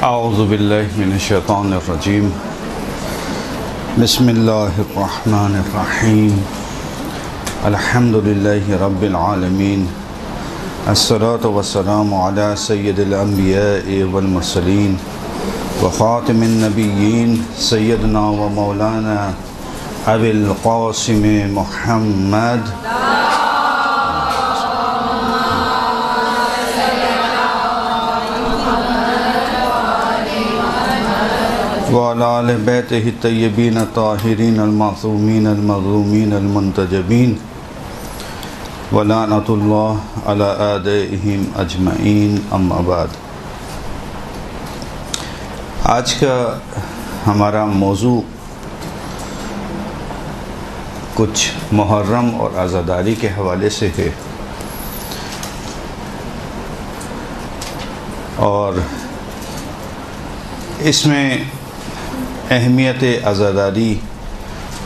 اعوذ باللہ من الشیطان الرجیم بسم اللہ الرحمن الرحیم الحمد للہ رب العالمین الصلاة والسلام علی سید الانبیاء والمرسلین وخاتم النبیین سیدنا و مولانا ابی القاسم محمد وعلى آل بیتہ الطیبین الطاہرین المعصومین المظلومین المنتجبین ولعنۃ اللہ علی اعدائہم اجمعین اما بعد۔ آج کا ہمارا موضوع کچھ محرم اور عزاداری کے حوالے سے ہے، اور اس میں اہمیت عزاداری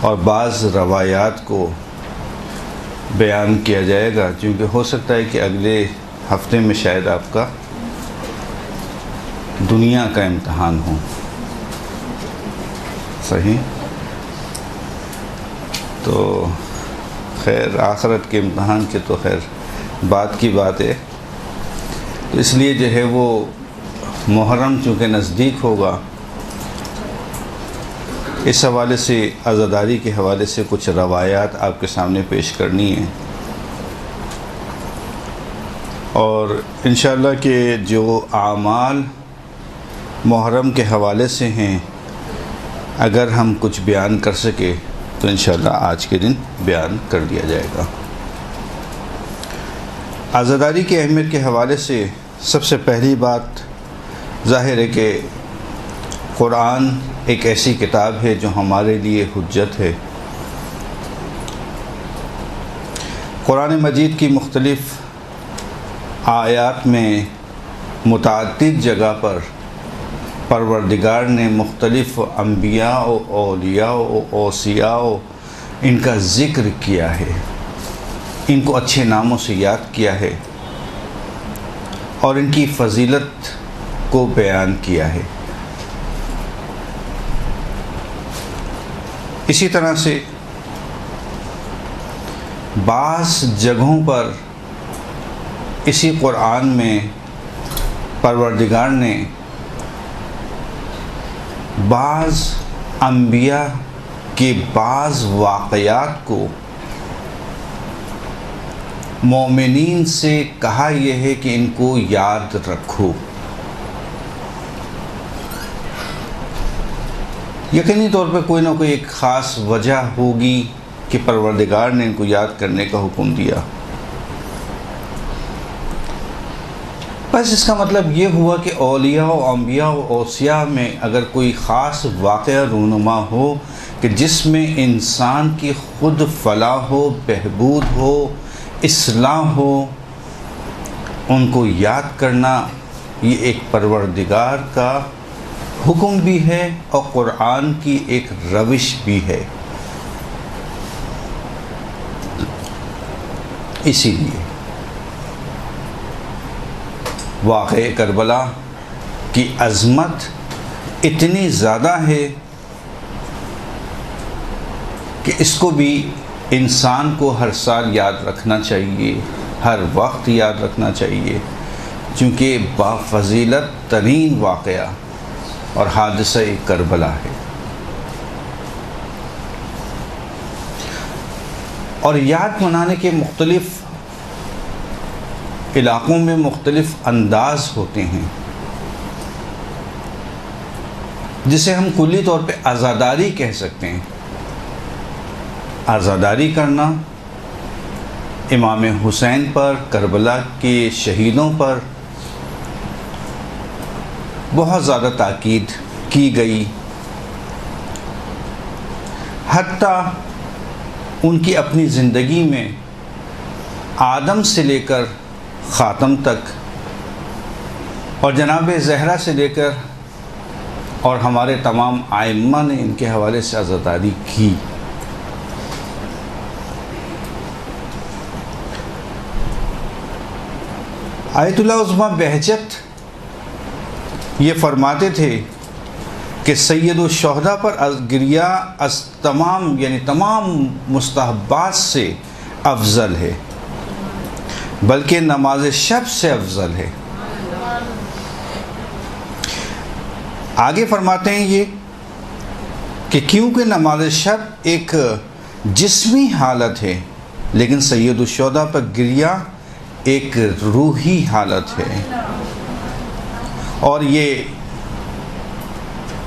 اور بعض روایات کو بیان کیا جائے گا، کیونکہ ہو سکتا ہے کہ اگلے ہفتے میں شاید آپ کا دنیا کا امتحان ہو۔ صحیح؟ تو خیر آخرت کے امتحان کے تو خیر بات کی بات ہے، تو اس لیے جو ہے وہ محرم چونکہ نزدیک ہوگا، اس حوالے سے عزاداری کے حوالے سے کچھ روایات آپ کے سامنے پیش کرنی ہیں، اور انشاءاللہ کہ جو اعمال محرم کے حوالے سے ہیں اگر ہم کچھ بیان کر سکے تو انشاءاللہ آج کے دن بیان کر دیا جائے گا۔ عزاداری کی اہمیت کے حوالے سے سب سے پہلی بات ظاہر ہے کہ قرآن ایک ایسی کتاب ہے جو ہمارے لیے حجت ہے۔ قرآن مجید کی مختلف آیات میں متعدد جگہ پر پروردگار نے مختلف انبیاء و اولیاء و اوصیاء ان کا ذکر کیا ہے، ان کو اچھے ناموں سے یاد کیا ہے اور ان کی فضیلت کو بیان کیا ہے۔ اسی طرح سے بعض جگہوں پر اسی قرآن میں پروردگار نے بعض انبیاء کے بعض واقعات کو مومنین سے کہا یہ ہے کہ ان کو یاد رکھو۔ یقینی طور پہ کوئی نہ کوئی ایک خاص وجہ ہوگی کہ پروردگار نے ان کو یاد کرنے کا حکم دیا۔ بس اس کا مطلب یہ ہوا کہ اولیاء و انبیاء و اوصیاء میں اگر کوئی خاص واقعہ رونما ہو کہ جس میں انسان کی خود فلاح ہو، بہبود ہو، اصلاح ہو، ان کو یاد کرنا یہ ایک پروردگار کا حکم بھی ہے اور قرآن کی ایک روش بھی ہے۔ اسی لیے واقعہ کربلا کی عظمت اتنی زیادہ ہے کہ اس کو بھی انسان کو ہر سال یاد رکھنا چاہیے، ہر وقت یاد رکھنا چاہیے، چونکہ بافضیلت ترین واقعہ اور حادثہ کربلا ہے۔ اور یاد منانے کے مختلف علاقوں میں مختلف انداز ہوتے ہیں، جسے ہم کلی طور پہ عزاداری کہہ سکتے ہیں۔ عزاداری کرنا امام حسین پر، کربلا کے شہیدوں پر بہت زیادہ تاکید کی گئی، حتیٰ ان کی اپنی زندگی میں آدم سے لے کر خاتم تک، اور جناب زہرا سے لے کر اور ہمارے تمام ائمہ نے ان کے حوالے سے عزاداری کی۔ آیت اللہ عظمیٰ بہجت یہ فرماتے تھے کہ سید الشہداء پر گریہ از تمام یعنی تمام مستحبات سے افضل ہے، بلکہ نماز شب سے افضل ہے۔ آگے فرماتے ہیں یہ کہ کیونکہ نماز شب ایک جسمی حالت ہے، لیکن سید الشہداء پر گریہ ایک روحی حالت ہے، اور یہ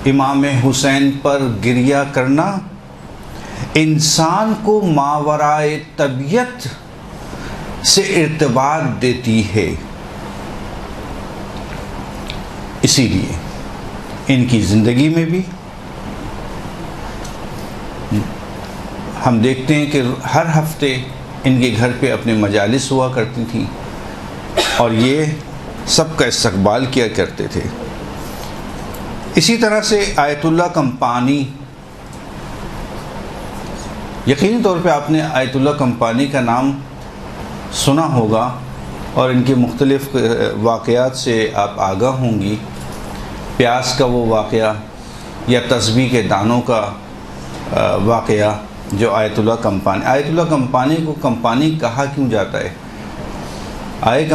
امام حسین پر گریہ کرنا انسان کو ماورائے طبیعت سے ارتباط دیتی ہے۔ اسی لیے ان کی زندگی میں بھی ہم دیکھتے ہیں کہ ہر ہفتے ان کے گھر پہ اپنے مجالس ہوا کرتی تھیں اور یہ سب کا استقبال کیا کرتے تھے۔ اسی طرح سے آیت اللہ کمپانی، یقینی طور پہ آپ نے آیت اللہ کمپانی کا نام سنا ہوگا اور ان کے مختلف واقعات سے آپ آگاہ ہوں گی۔ پیاس کا وہ واقعہ یا تسبیح کے دانوں کا واقعہ جو آیت اللہ کمپانی کو کمپانی کہا کیوں جاتا ہے؟ آیت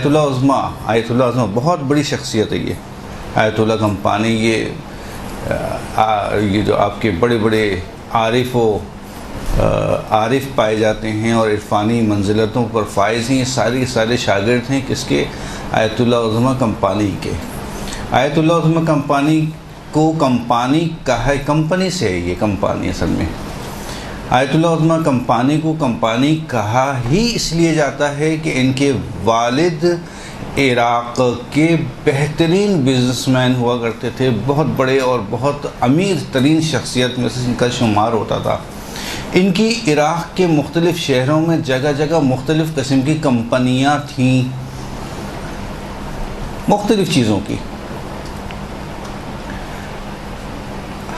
اللہ عظمیٰ بہت بڑی شخصیت ہے یہ آیت اللہ کمپانی۔ یہ جو آپ کے بڑے بڑے عارف پائے جاتے ہیں اور عرفانی منزلتوں پر فائز ہیں، یہ سارے شاگرد ہیں کس کے؟ آیت اللہ عظمیٰ کمپانی کے۔ آیت اللہ عظمیٰ کمپانی کو کمپانی کہا ہے، کمپنی سے ہے یہ کمپانی اصل میں۔ آیت اللہ عظمیٰ کمپانی کو کمپانی کہا ہی اس لیے جاتا ہے کہ ان کے والد عراق کے بہترین بزنس مین ہوا کرتے تھے، بہت بڑے اور بہت امیر ترین شخصیت میں سے ان کا شمار ہوتا تھا۔ ان کی عراق کے مختلف شہروں میں جگہ جگہ مختلف قسم کی کمپنیاں تھیں، مختلف چیزوں کی،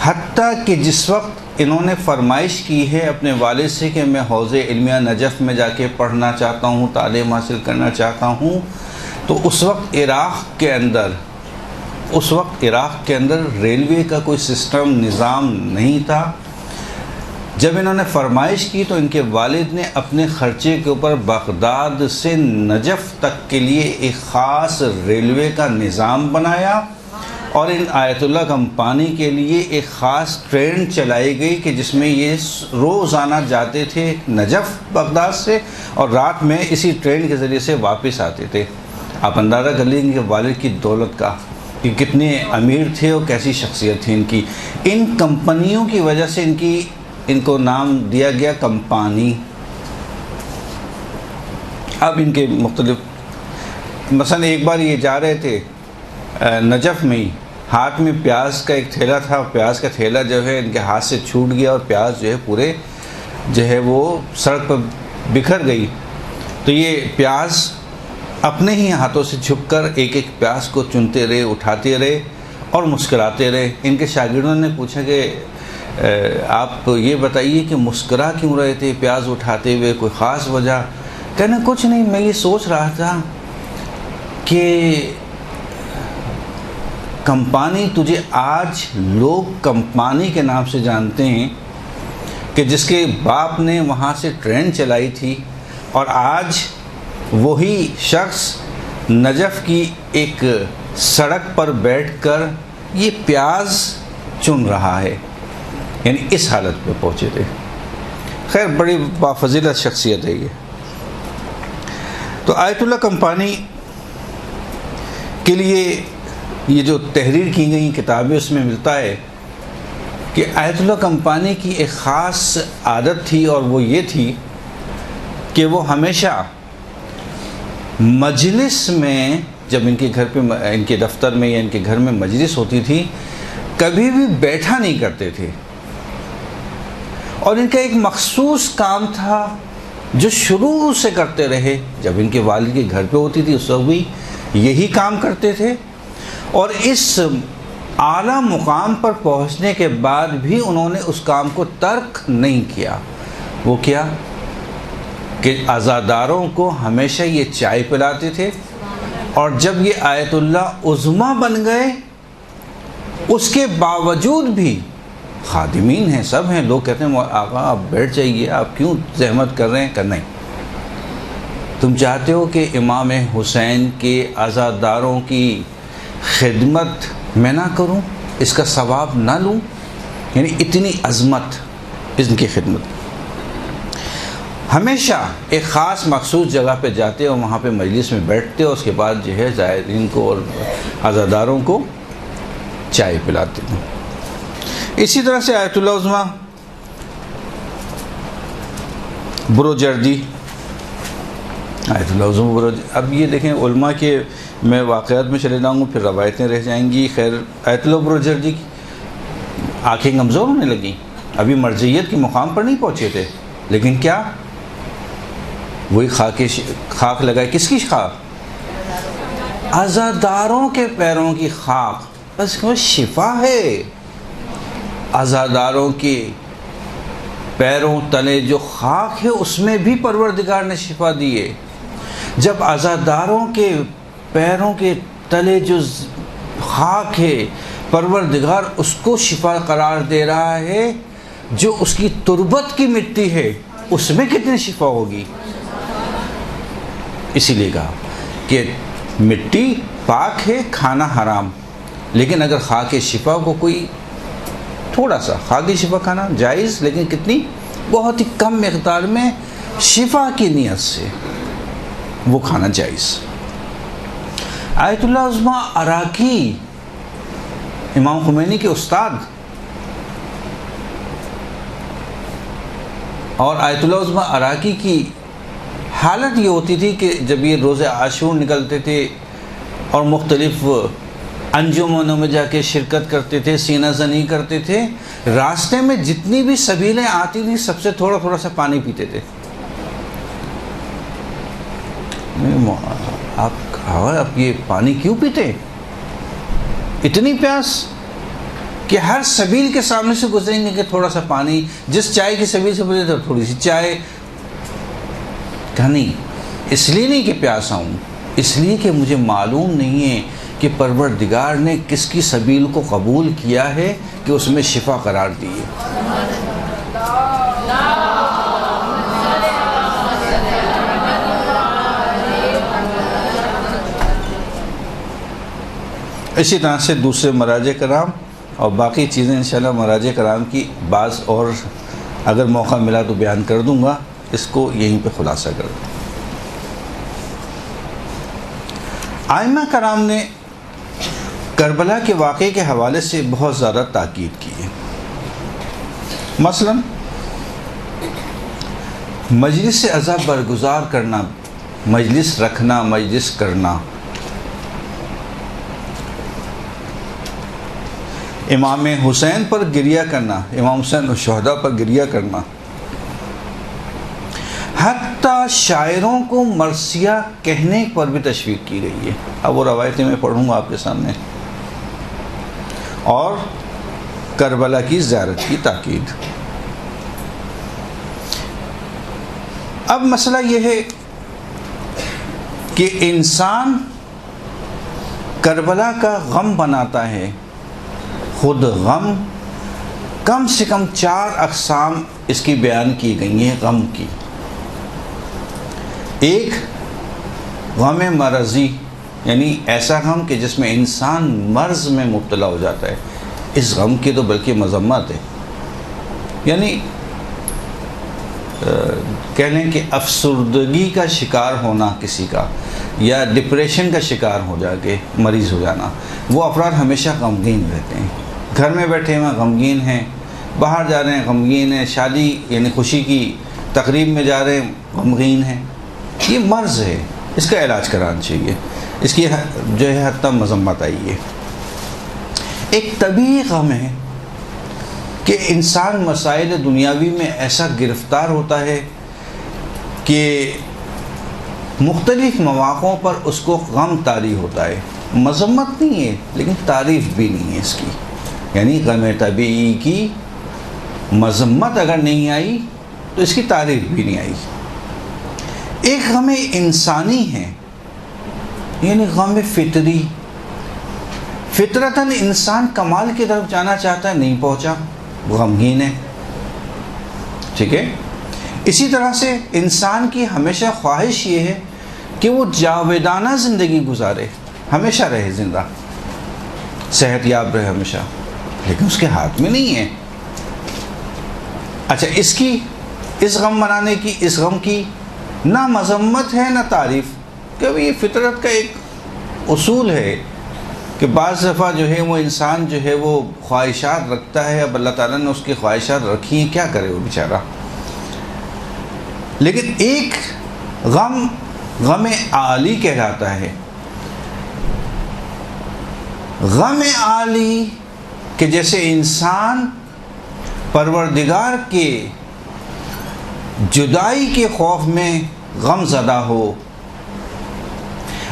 حتیٰ کہ جس وقت انہوں نے فرمائش کی ہے اپنے والد سے کہ میں حوض علمیہ نجف میں جا کے پڑھنا چاہتا ہوں، تعلیم حاصل کرنا چاہتا ہوں، تو اس وقت عراق کے اندر ریلوے کا کوئی سسٹم نظام نہیں تھا۔ جب انہوں نے فرمائش کی تو ان کے والد نے اپنے خرچے کے اوپر بغداد سے نجف تک کے لیے ایک خاص ریلوے کا نظام بنایا، اور ان آیت اللہ کمپانی کے لیے ایک خاص ٹرین چلائی گئی کہ جس میں یہ روزانہ جاتے تھے نجف بغداد سے، اور رات میں اسی ٹرین کے ذریعے سے واپس آتے تھے۔ آپ اندازہ کر لیں گے کہ والد کی دولت کا کہ کتنے امیر تھے اور کیسی شخصیت تھی ان کی۔ ان کمپنیوں کی وجہ سے ان کو نام دیا گیا کمپانی۔ اب ان کے مختلف، مثلا ایک بار یہ جا رہے تھے نجف میں ہی، ہاتھ میں پیاز کا ایک تھیلا تھا، پیاز کا تھیلا جو ہے ان کے ہاتھ سے چھوٹ گیا اور پیاز جو ہے پورے جو ہے وہ سڑک پر بکھر گئی۔ تو یہ پیاز اپنے ہی ہاتھوں سے چھپ کر ایک ایک پیاز کو چنتے رہے، اٹھاتے رہے اور مسکراتے رہے۔ ان کے شاگردوں نے پوچھا کہ آپ یہ بتائیے کہ مسکرا کیوں رہے تھے پیاز اٹھاتے ہوئے، کوئی خاص وجہ؟ کہنا کچھ نہیں، میں یہ سوچ رہا تھا کہ کمپانی، تجھے آج لوگ کمپانی کے نام سے جانتے ہیں کہ جس کے باپ نے وہاں سے ٹرین چلائی تھی، اور آج وہی شخص نجف کی ایک سڑک پر بیٹھ کر یہ پیاز چن رہا ہے، یعنی اس حالت پہ پہنچے تھے۔ خیر بڑی بافضیلت شخصیت ہے یہ۔ تو آیت اللہ کمپانی کے لیے یہ جو تحریر کی گئی کتابیں، اس میں ملتا ہے کہ آیت اللہ کمپانی کی ایک خاص عادت تھی، اور وہ یہ تھی کہ وہ ہمیشہ مجلس میں، جب ان کے گھر پہ، ان کے دفتر میں یا ان کے گھر میں مجلس ہوتی تھی، کبھی بھی بیٹھا نہیں کرتے تھے، اور ان کا ایک مخصوص کام تھا جو شروع سے کرتے رہے۔ جب ان کے والد کے گھر پہ ہوتی تھی اس وقت بھی یہی کام کرتے تھے، اور اس اعلیٰ مقام پر پہنچنے کے بعد بھی انہوں نے اس کام کو ترک نہیں کیا۔ وہ کیا کہ عزاداروں کو ہمیشہ یہ چائے پلاتے تھے اور جب یہ آیت اللہ عظمیٰ بن گئے، اس کے باوجود بھی خادمین ہیں، سب ہیں، لوگ کہتے ہیں آقا آپ بیٹھ جائیے، آپ کیوں زحمت کر رہے ہیں؟ کہ نہیں، تم چاہتے ہو کہ امام حسین کے عزاداروں کی خدمت میں نہ کروں، اس کا ثواب نہ لوں؟ یعنی اتنی عظمت ان کی خدمت۔ ہمیشہ ایک خاص مخصوص جگہ پہ جاتے اور وہاں پہ مجلس میں بیٹھتے اور اس کے بعد جو ہے زائرین کو اور عزاداروں کو چائے پلاتے تھے۔ اسی طرح سے آیت اللہ عظمیٰ بروجردی، آیت اللہ عظمیٰ بروجردی، اب یہ دیکھیں علماء کے، میں واقعات میں چلے جاؤں گا پھر روایتیں رہ جائیں گی۔ خیر، آیت اللہ بروجردی کی آنکھیں کمزور ہونے لگیں، ابھی مرجعیت کے مقام پر نہیں پہنچے تھے، لیکن کیا وہی خاک لگائے، کس کی خاک؟ عزاداروں کے پیروں کی خاک، بس وہ شفا ہے۔ عزاداروں کے پیروں تلے جو خاک ہے اس میں بھی پروردگار نے شفا دی ہے۔ جب عزاداروں کے پیروں کے تلے جو خاک ہے، پروردگار اس کو شفا قرار دے رہا ہے، جو اس کی تربت کی مٹی ہے اس میں کتنی شفا ہوگی؟ اسی لیے کہا کہ مٹی پاک ہے، کھانا حرام، لیکن اگر خاک شفا کو کوئی تھوڑا سا خاک شفا کھانا جائز، لیکن کتنی؟ بہت ہی کم مقدار میں شفا کی نیت سے وہ کھانا جائز۔ آیت اللہ عظمیٰ عراقی، امام خمینی کے استاد، اور آیت اللہ عظمیٰ عراقی کی حالت یہ ہوتی تھی کہ جب یہ روز عاشور نکلتے تھے اور مختلف انجمنوں میں جا کے شرکت کرتے تھے، سینہ زنی کرتے تھے، راستے میں جتنی بھی سبیلیں آتی تھیں سب سے تھوڑا تھوڑا سا پانی پیتے تھے۔ آپ یہ پانی کیوں پیتے؟ اتنی پیاس کہ ہر سبیل کے سامنے سے گزریں گے کہ تھوڑا سا پانی، جس چائے کی سبیل سے گزرے تو تھوڑی سی چائے۔ کہا نہیں، اس لیے نہیں کہ پیاسا ہوں، اس لیے کہ مجھے معلوم نہیں ہے کہ پروردگار نے کس کی سبیل کو قبول کیا ہے کہ اس میں شفا قرار دی ہے۔ اسی طرح سے دوسرے مراجع کرام اور باقی چیزیں انشاءاللہ مراجع کرام کی بعض اور اگر موقع ملا تو بیان کر دوں گا، اس کو یہیں پہ خلاصہ کر دوں۔ ائمہ کرام نے کربلا کے واقعے کے حوالے سے بہت زیادہ تاکید کی ہے۔ مثلا مجلس عزا برگزار کرنا، مجلس رکھنا، مجلس کرنا، امام حسین پر گریہ کرنا، امام حسین الشہداء پر گریہ کرنا، حتیٰ شاعروں کو مرثیہ کہنے پر بھی تشویق کی گئی ہے۔ اب وہ روایتیں میں پڑھوں گا آپ کے سامنے۔ اور کربلا کی زیارت کی تاکید۔ اب مسئلہ یہ ہے کہ انسان کربلا کا غم بناتا ہے، خود غم کم سے کم 4 اقسام اس کی بیان کی گئی ہیں غم کی۔ ایک غم مرضی، یعنی ایسا غم کہ جس میں انسان مرض میں مبتلا ہو جاتا ہے، اس غم کی تو بلکہ مذمت ہے، یعنی کہہ لیں کہ افسردگی کا شکار ہونا کسی کا، یا ڈپریشن کا شکار ہو جا کے مریض ہو جانا۔ وہ افراد ہمیشہ غمگین رہتے ہیں، گھر میں بیٹھے ہوئے غمگین ہیں، باہر جا رہے ہیں غمگین ہیں، شادی یعنی خوشی کی تقریب میں جا رہے ہیں غمگین ہیں۔ یہ مرض ہے، اس کا علاج کرانا چاہیے، اس کی جو ہے حتیٰ مذمت آئی ہے۔ ایک طبیعی غم ہے کہ انسان مسائل دنیاوی میں ایسا گرفتار ہوتا ہے کہ مختلف مواقعوں پر اس کو غم طاری ہوتا ہے۔ مذمت نہیں ہے لیکن تعریف بھی نہیں ہے اس کی، یعنی غم طبیعی کی مذمت اگر نہیں آئی تو اس کی تعریف بھی نہیں آئی۔ ایک غم انسانی ہے یعنی غم فطری، فطرتاً انسان کمال کی طرف جانا چاہتا ہے، نہیں پہنچا، غمگین ہے، ٹھیک ہے۔ اسی طرح سے انسان کی ہمیشہ خواہش یہ ہے کہ وہ جاویدانہ زندگی گزارے، ہمیشہ رہے زندہ، صحت یاب رہے ہمیشہ، لیکن اس کے ہاتھ میں نہیں ہے۔ اچھا، اس غم منانے کی، اس غم کی نہ مذمت ہے نہ تعریف، کہ یہ فطرت کا ایک اصول ہے کہ بعض دفعہ جو ہے وہ انسان جو ہے وہ خواہشات رکھتا ہے، اب اللہ تعالیٰ نے اس کی خواہشات رکھی ہیں، کیا کرے وہ بیچارہ۔ لیکن ایک غم عالی کہلاتا ہے، غم عالی کہ جیسے انسان پروردگار کے جدائی کے خوف میں غم زدہ ہو،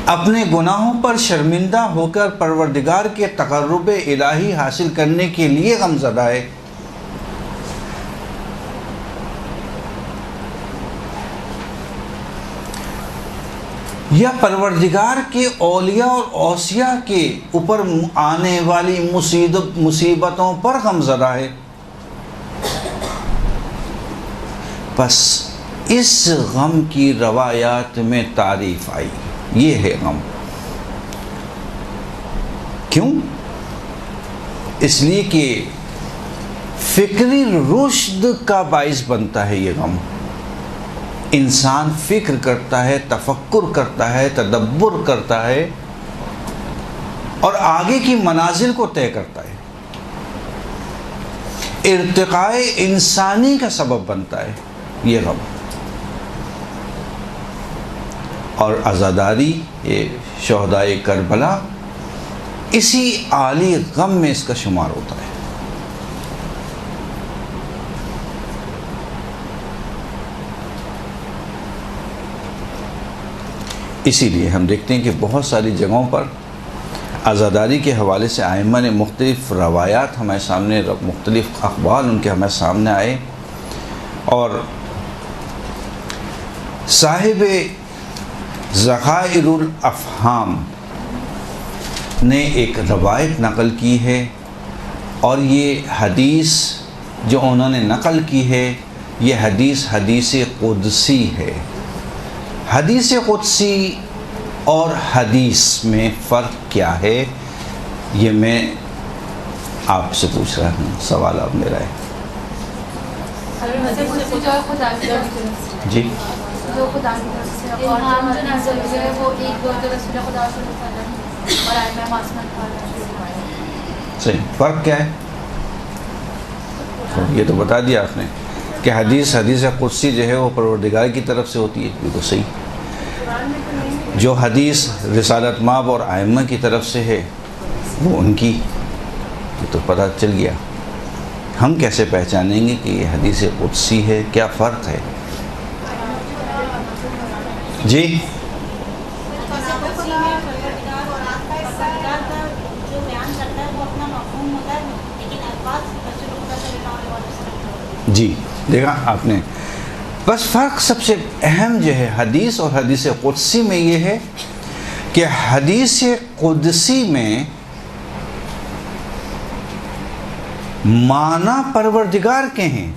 اپنے گناہوں پر شرمندہ ہو کر پروردگار کے تقرب الہی حاصل کرنے کے لیے غم زدہ ہے، یا پروردگار کے اولیاء اور اوصیاء کے اوپر آنے والی مصیبتوں پر غم زدہ ہے۔ بس اس غم کی روایات میں تعریف آئی، یہ ہے غم۔ کیوں؟ اس لیے کہ فکری رشد کا باعث بنتا ہے یہ غم۔ انسان فکر کرتا ہے، تفکر کرتا ہے، تدبر کرتا ہے اور آگے کی منازل کو طے کرتا ہے، ارتقاء انسانی کا سبب بنتا ہے یہ غم۔ اور عزاداری، یہ شہدائے کربلا، اسی عالی غم میں اس کا شمار ہوتا ہے۔ اسی لیے ہم دیکھتے ہیں کہ بہت ساری جگہوں پر عزاداری کے حوالے سے ائمہ نے مختلف روایات ہمارے سامنے، مختلف اقوال ان کے ہمارے سامنے آئے، اور صاحب ذخائر الافہام نے ایک روایت نقل کی ہے، اور یہ حدیث جو انہوں نے نقل کی ہے یہ حدیث قدسی ہے۔ حدیث قدسی اور حدیث میں فرق کیا ہے، یہ میں آپ سے پوچھ رہا ہوں، سوال آپ میرا ہے۔ جی، جو خدا کی طرف سے اور جو نازل ہوئے ہیں وہ ایک دو رسول خدا صلی اللہ علیہ وسلم اور ائمہ معصومین کا صحیح، فرق کیا ہے؟ یہ تو بتا دیا آپ نے کہ حدیث قدسی جو ہے وہ پروردگار کی طرف سے ہوتی ہے، یہ تو صحیح۔ جو حدیث رسالت مآب اور ائمہ کی طرف سے ہے وہ ان کی، یہ تو پتہ چل گیا۔ ہم کیسے پہچانیں گے کہ یہ حدیث قدسی ہے؟ کیا فرق ہے؟ جی، جی دیکھا آپ نے، بس فرق سب سے اہم جو ہے حدیث اور حدیث قدسی میں یہ ہے کہ حدیث قدسی میں معنی پروردگار کے ہیں،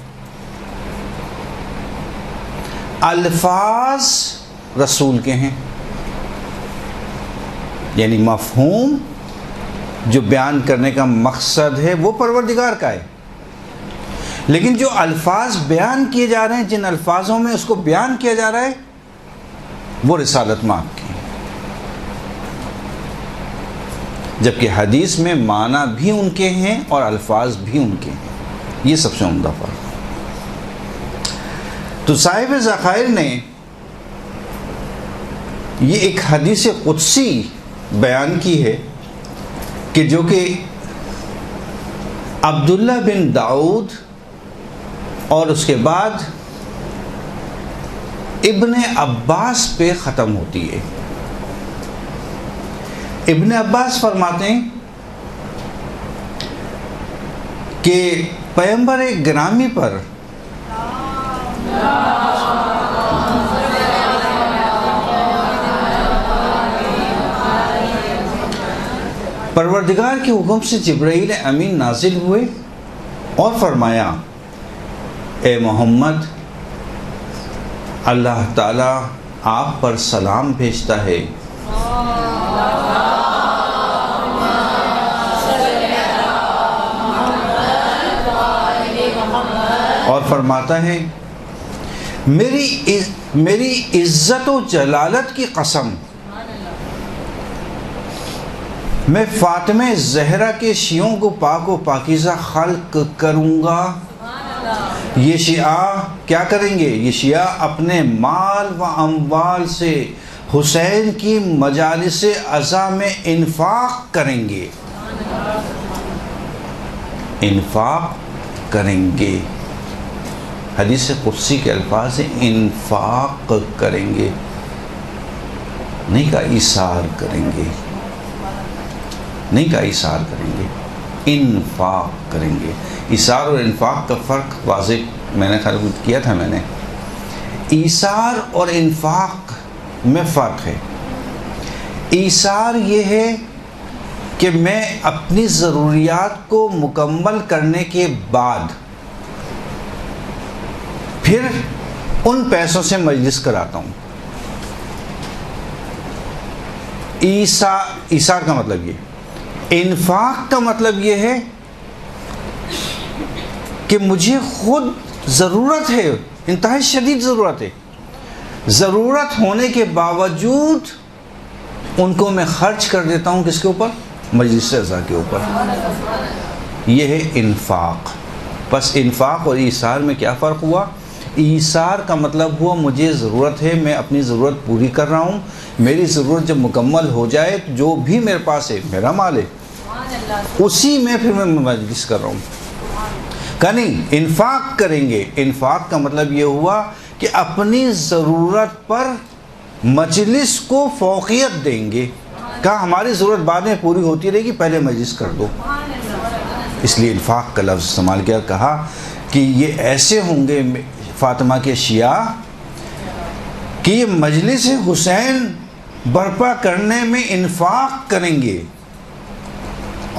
الفاظ رسول کے ہیں، یعنی مفہوم جو بیان کرنے کا مقصد ہے وہ پروردگار کا ہے، لیکن جو الفاظ بیان کیے جا رہے ہیں، جن الفاظوں میں اس کو بیان کیا جا رہا ہے وہ رسالت مآب کی، جبکہ حدیث میں معنی بھی ان کے ہیں اور الفاظ بھی ان کے ہیں۔ یہ سب سے عمدہ فرق۔ تو صاحب ذخائر نے یہ ایک حدیث قدسی بیان کی ہے کہ جو کہ عبداللہ بن داؤد اور اس کے بعد ابن عباس پہ ختم ہوتی ہے۔ ابن عباس فرماتے ہیں کہ پیغمبر گرامی پر پروردگار کے حکم سے جبرائیل امین نازل ہوئے اور فرمایا اے محمد اللہ تعالیٰ آپ پر سلام بھیجتا ہے اور فرماتا ہے میری عزت و جلالت کی قسم میں فاطمہ زہرا کے شیعوں کو پاک و پاکیزہ خلق کروں گا. یہ شیعہ کیا کریں گے؟ یہ شیعہ اپنے مال و اموال سے حسین کی مجالس عزا میں انفاق کریں گے. انفاق کریں گے، حدیث قدسی کے الفاظ ہیں انفاق کریں گے، نہیں کہا ایثار کریں گے، نہیں کہا ایثار کریں گے، انفاق کریں گے. ایثار اور انفاق کا فرق واضح میں نے خیال کیا تھا میں نے. ایثار اور انفاق میں فرق ہے. ایثار یہ ہے کہ میں اپنی ضروریات کو مکمل کرنے کے بعد پھر ان پیسوں سے مجلس کراتا ہوں. ایثار کا مطلب یہ. انفاق کا مطلب یہ ہے کہ مجھے خود ضرورت ہے، انتہائی شدید ضرورت ہے، ضرورت ہونے کے باوجود ان کو میں خرچ کر دیتا ہوں. کس کے اوپر؟ مجلس رضا کے اوپر. یہ ہے انفاق. بس انفاق اور ایثار میں کیا فرق ہوا؟ ایثار کا مطلب ہوا مجھے ضرورت ہے، میں اپنی ضرورت پوری کر رہا ہوں، میری ضرورت جب مکمل ہو جائے جو بھی میرے پاس ہے میرا مال ہے اسی میں پھر میں مجلس کر رہا ہوں. کہ نہیں انفاق کریں گے. انفاق کا مطلب یہ ہوا کہ اپنی ضرورت پر مجلس کو فوقیت دیں گے. کہا ہماری ضرورت بعد میں پوری ہوتی رہے گی، پہلے مجلس کر دو. اس لیے انفاق کا لفظ استعمال کیا. کہا کہ یہ ایسے ہوں گے فاطمہ کے شیعہ کہ یہ مجلس حسین برپا کرنے میں انفاق کریں گے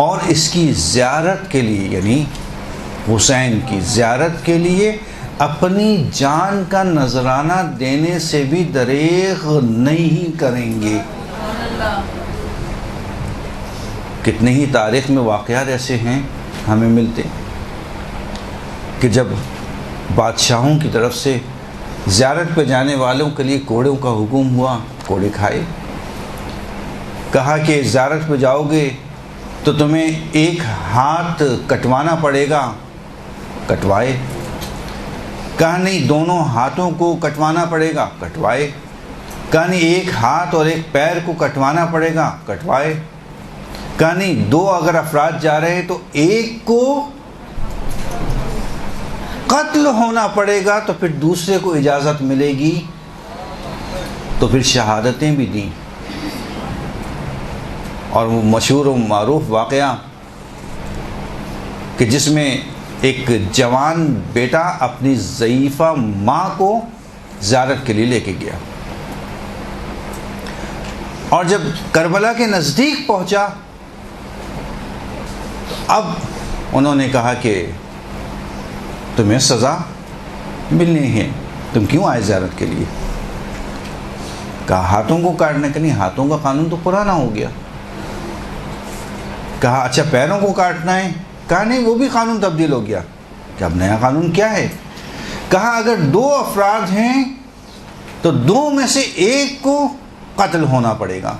اور اس کی زیارت کے لیے، یعنی حسین کی زیارت کے لیے اپنی جان کا نذرانہ دینے سے بھی دریغ نہیں کریں گے. کتنے ہی تاریخ میں واقعات ایسے ہیں ہمیں ملتے کہ جب بادشاہوں کی طرف سے زیارت پہ جانے والوں کے لیے کوڑوں کا حکم ہوا، کوڑے کھائے. کہا کہ زیارت پہ جاؤ گے تو تمہیں ایک ہاتھ کٹوانا پڑے گا، کٹوائے. کہا نہیں دونوں ہاتھوں کو کٹوانا پڑے گا، کٹوائے. کہا نہیں ایک ہاتھ اور ایک پیر کو کٹوانا پڑے گا، کٹوائے. کہا نہیں دو اگر افراد جا رہے ہیں تو ایک کو قتل ہونا پڑے گا تو پھر دوسرے کو اجازت ملے گی. تو پھر شہادتیں بھی دیں. اور وہ مشہور و معروف واقعہ کہ جس میں ایک جوان بیٹا اپنی ضعیفہ ماں کو زیارت کے لیے لے کے گیا، اور جب کربلا کے نزدیک پہنچا اب انہوں نے کہا کہ تمہیں سزا ملنی ہے، تم کیوں آئے زیارت کے لیے؟ کہا ہاتھوں کو کاٹنے کا. نہیں، ہاتھوں کا قانون تو پرانا ہو گیا. کہا اچھا پیروں کو کاٹنا ہے؟ کہا نہیں وہ بھی قانون تبدیل ہو گیا. کہ اب نیا قانون کیا ہے؟ کہا اگر دو افراد ہیں تو دو میں سے ایک کو قتل ہونا پڑے گا،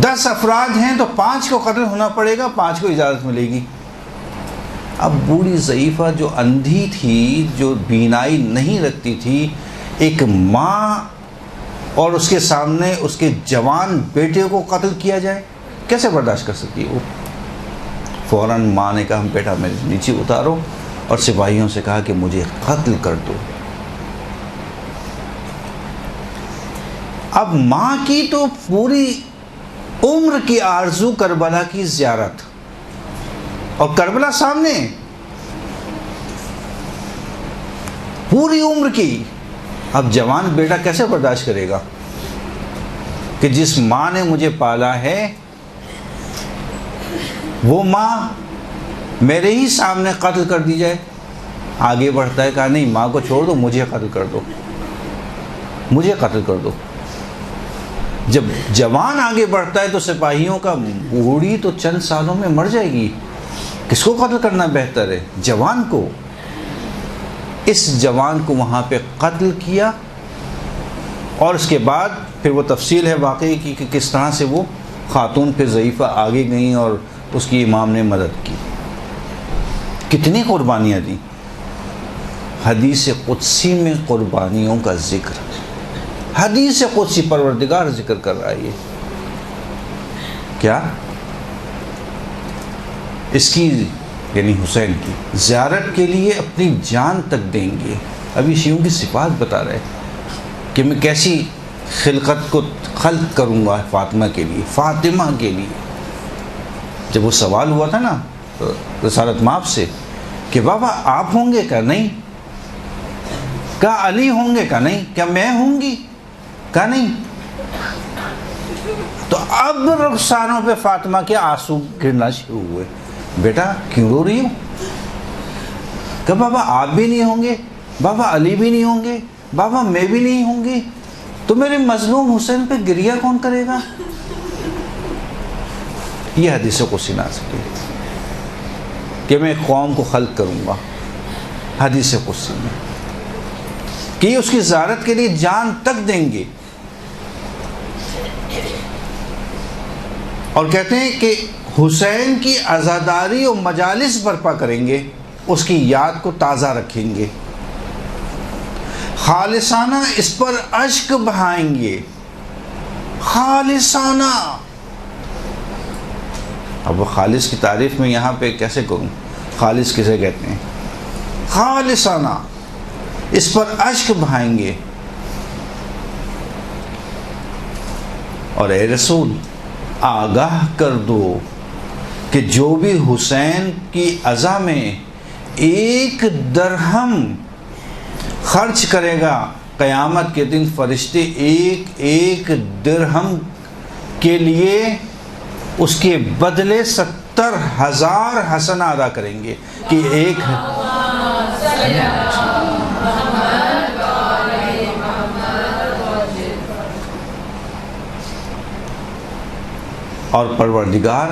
10 افراد ہیں تو 5 کو قتل ہونا پڑے گا، 5 کو اجازت ملے گی. اب بوڑھی ضعیفہ جو اندھی تھی، جو بینائی نہیں رکھتی تھی، ایک ماں اور اس کے سامنے اس کے جوان بیٹے کو قتل کیا جائے، کیسے برداشت کر سکتی ہے وہ؟ فوراً ماں نے کہا بیٹا میرے نیچے اتارو، اور سپاہیوں سے کہا کہ مجھے قتل کر دو. اب ماں کی تو پوری عمر کی آرزو کربلا کی زیارت، اور کربلا سامنے پوری عمر کی. اب جوان بیٹا کیسے برداشت کرے گا کہ جس ماں نے مجھے پالا ہے وہ ماں میرے ہی سامنے قتل کر دی جائے، آگے بڑھتا ہے، کہا نہیں ماں کو چھوڑ دو، مجھے قتل کر دو، مجھے قتل کر دو۔ جب جوان آگے بڑھتا ہے تو سپاہیوں کا بوڑھی تو چند سالوں میں مر جائے گی، کس کو قتل کرنا بہتر ہے؟ جوان کو۔ اس جوان کو وہاں پہ قتل کیا، اور اس کے بعد پھر وہ تفصیل ہے واقعی کی کہ کس طرح سے وہ خاتون پہ ضعیفہ آگے گئیں اور اس کی امام نے مدد کی، کتنی قربانیاں دیں۔ حدیث قدسی میں قربانیوں کا ذکر، حدیث قدسی پروردگار ذکر کر رہا ہے یہ کیا؟ اس کی یعنی حسین کی زیارت کے لیے اپنی جان تک دیں گے۔ ابھی شیعوں کی صفات بتا رہے کہ میں کیسی خلقت کو خلق کروں گا فاطمہ کے لیے، فاطمہ کے لیے۔ جب وہ سوال ہوا تھا نا رسالت مآب سے کہ بابا آپ ہوں گے کیا؟ نہیں۔ کہا علی ہوں گے کیا؟ نہیں۔ کیا میں ہوں گی؟ کہا نہیں۔ تو اب رخساروں پہ فاطمہ کے آنسو گرنا شروع ہوئے۔ بیٹا کیوں رو رہی ہو؟ کہ بابا آپ بھی نہیں ہوں گے، بابا علی بھی نہیں ہوں گے، بابا میں بھی نہیں ہوں گی، تو میرے مظلوم حسین پہ گریہ کون کرے گا؟ یہ حدیث قدسی نازل ہے کہ میں قوم کو خلق کروں گا، حدیث قدسی میں کہ یہ اس کی زیارت کے لیے جان تک دیں گے۔ اور کہتے ہیں کہ حسین کی عزاداری و مجالس برپا کریں گے، اس کی یاد کو تازہ رکھیں گے، خالصانہ اس پر اشک بہائیں گے، خالصانہ۔ اب وہ خالص کی تعریف میں یہاں پہ کیسے کروں؟ خالص کسے کہتے ہیں؟ خالصانہ اس پر اشک بہائیں گے۔ اور اے رسول آگاہ کر دو کہ جو بھی حسین کی عزا میں 1 درہم خرچ کرے گا، قیامت کے دن فرشتے 1 درہم کے لیے اس کے بدلے 70,000 حسنہ ادا کریں گے کہ ایک اور پروردگار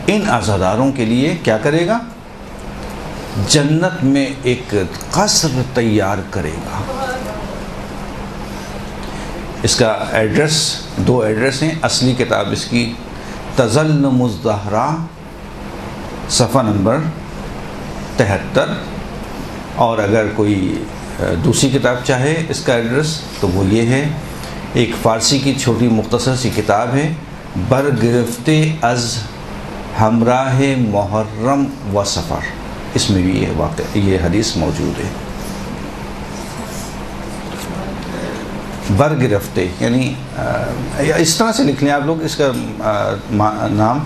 ان عزاداروں کے لیے کیا کرے گا؟ جنت میں ایک قصر تیار کرے گا۔ اس کا ایڈریس 2 ایڈریس ہیں۔ اصلی کتاب اس کی تظلم الزہرا صفحہ نمبر 73، اور اگر کوئی دوسری کتاب چاہے اس کا ایڈریس تو وہ یہ ہے۔ ایک فارسی کی چھوٹی مختصر سی کتاب ہے، برگرفتے از ہمراہ محرم و سفر، اس میں بھی یہ حدیث موجود ہے۔ برگرفتے یعنی اس طرح سے لکھ لیں آپ لوگ اس کا نام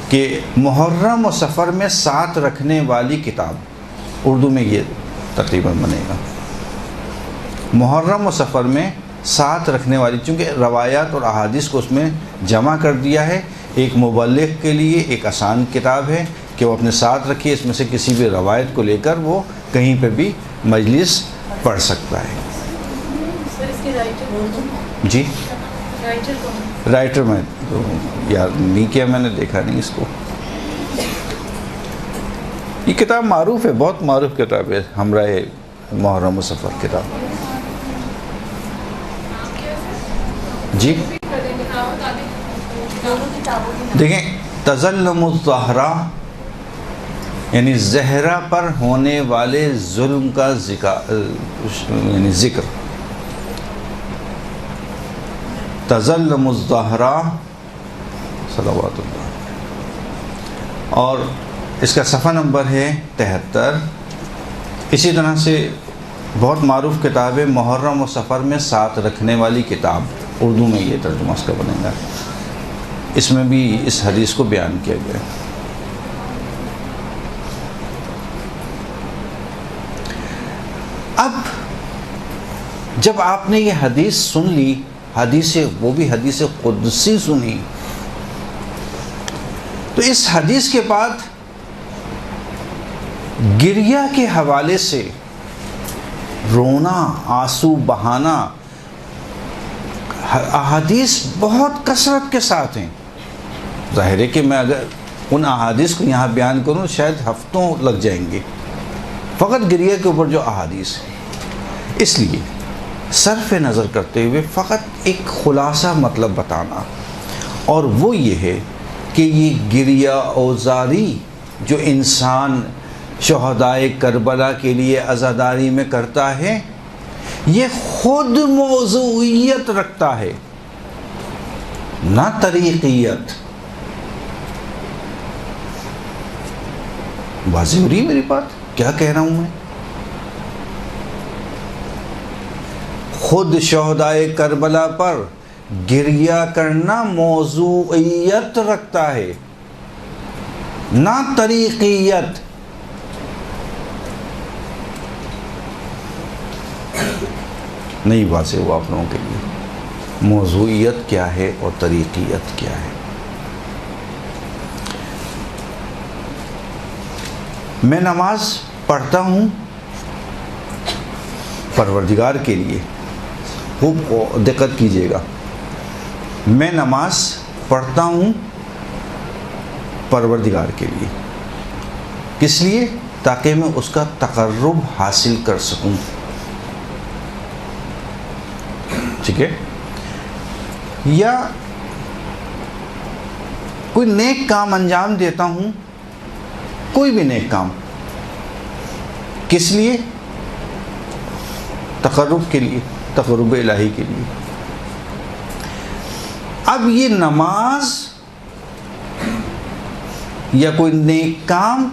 کہ محرم و سفر میں ساتھ رکھنے والی کتاب، اردو میں یہ تقریباً بنے گا، محرم و سفر میں ساتھ رکھنے والی، چونکہ روایات اور احادیث کو اس میں جمع کر دیا ہے۔ ایک مبلغ کے لیے ایک آسان کتاب ہے کہ وہ اپنے ساتھ رکھیے، اس میں سے کسی بھی روایت کو لے کر وہ کہیں پہ بھی مجلس پڑھ سکتا ہے۔ جی رائٹر میں یار نہیں کیا، میں نے دیکھا نہیں اس کو۔ یہ کتاب معروف ہے، بہت معروف کتاب ہے، ہمراہ محرم و سفر کتاب۔ جی دیکھیں، تظلم الزہرا یعنی زہرا پر ہونے والے ظلم کا یعنی ذکر، تظلم الزہرا صلوات اللہ، اور اس کا صفحہ نمبر ہے 73۔ اسی طرح سے بہت معروف کتاب ہے محرم و سفر میں ساتھ رکھنے والی کتاب، اردو میں یہ ترجمہ اس کا بنے گا، اس میں بھی اس حدیث کو بیان کیا گیا۔ اب جب آپ نے یہ حدیث سن لی، وہ بھی حدیث قدسی سنی، تو اس حدیث کے بعد گریہ کے حوالے سے رونا، آنسو بہانا، احادیث بہت کثرت کے ساتھ ہیں. ظاہر ہے کہ میں اگر ان احادیث کو یہاں بیان کروں شاید ہفتوں لگ جائیں گے، فقط گریہ کے اوپر جو احادیث ہیں. اس لیے صرف نظر کرتے ہوئے فقط ایک خلاصہ مطلب بتانا، اور وہ یہ ہے کہ یہ گریہ اوزاری جو انسان شہدائے کربلا کے لیے عزاداری میں کرتا ہے، یہ خود موضوعیت رکھتا ہے، نہ طریقیت. واضح ہو رہی ہے میری بات؟ کیا کہہ رہا ہوں میں؟ خود شہدائے کربلا پر گریہ کرنا موضوعیت رکھتا ہے، نہ طریقیت. نہیں واضح ہوا آپ لوگوں کے لیے موضوعیت کیا ہے اور طریقیت کیا ہے؟ میں نماز پڑھتا ہوں پروردگار کے لیے. خوب دقت کیجیے گا، میں نماز پڑھتا ہوں پروردگار کے لیے. کس لیے؟ تاکہ میں اس کا تقرب حاصل کر سکوں. ٹھیک ہے؟ یا کوئی نیک کام انجام دیتا ہوں، کوئی بھی نیک کام، کس لیے؟ تقرب کے لیے، تقرب الہی کے لیے. اب یہ نماز یا کوئی نیک کام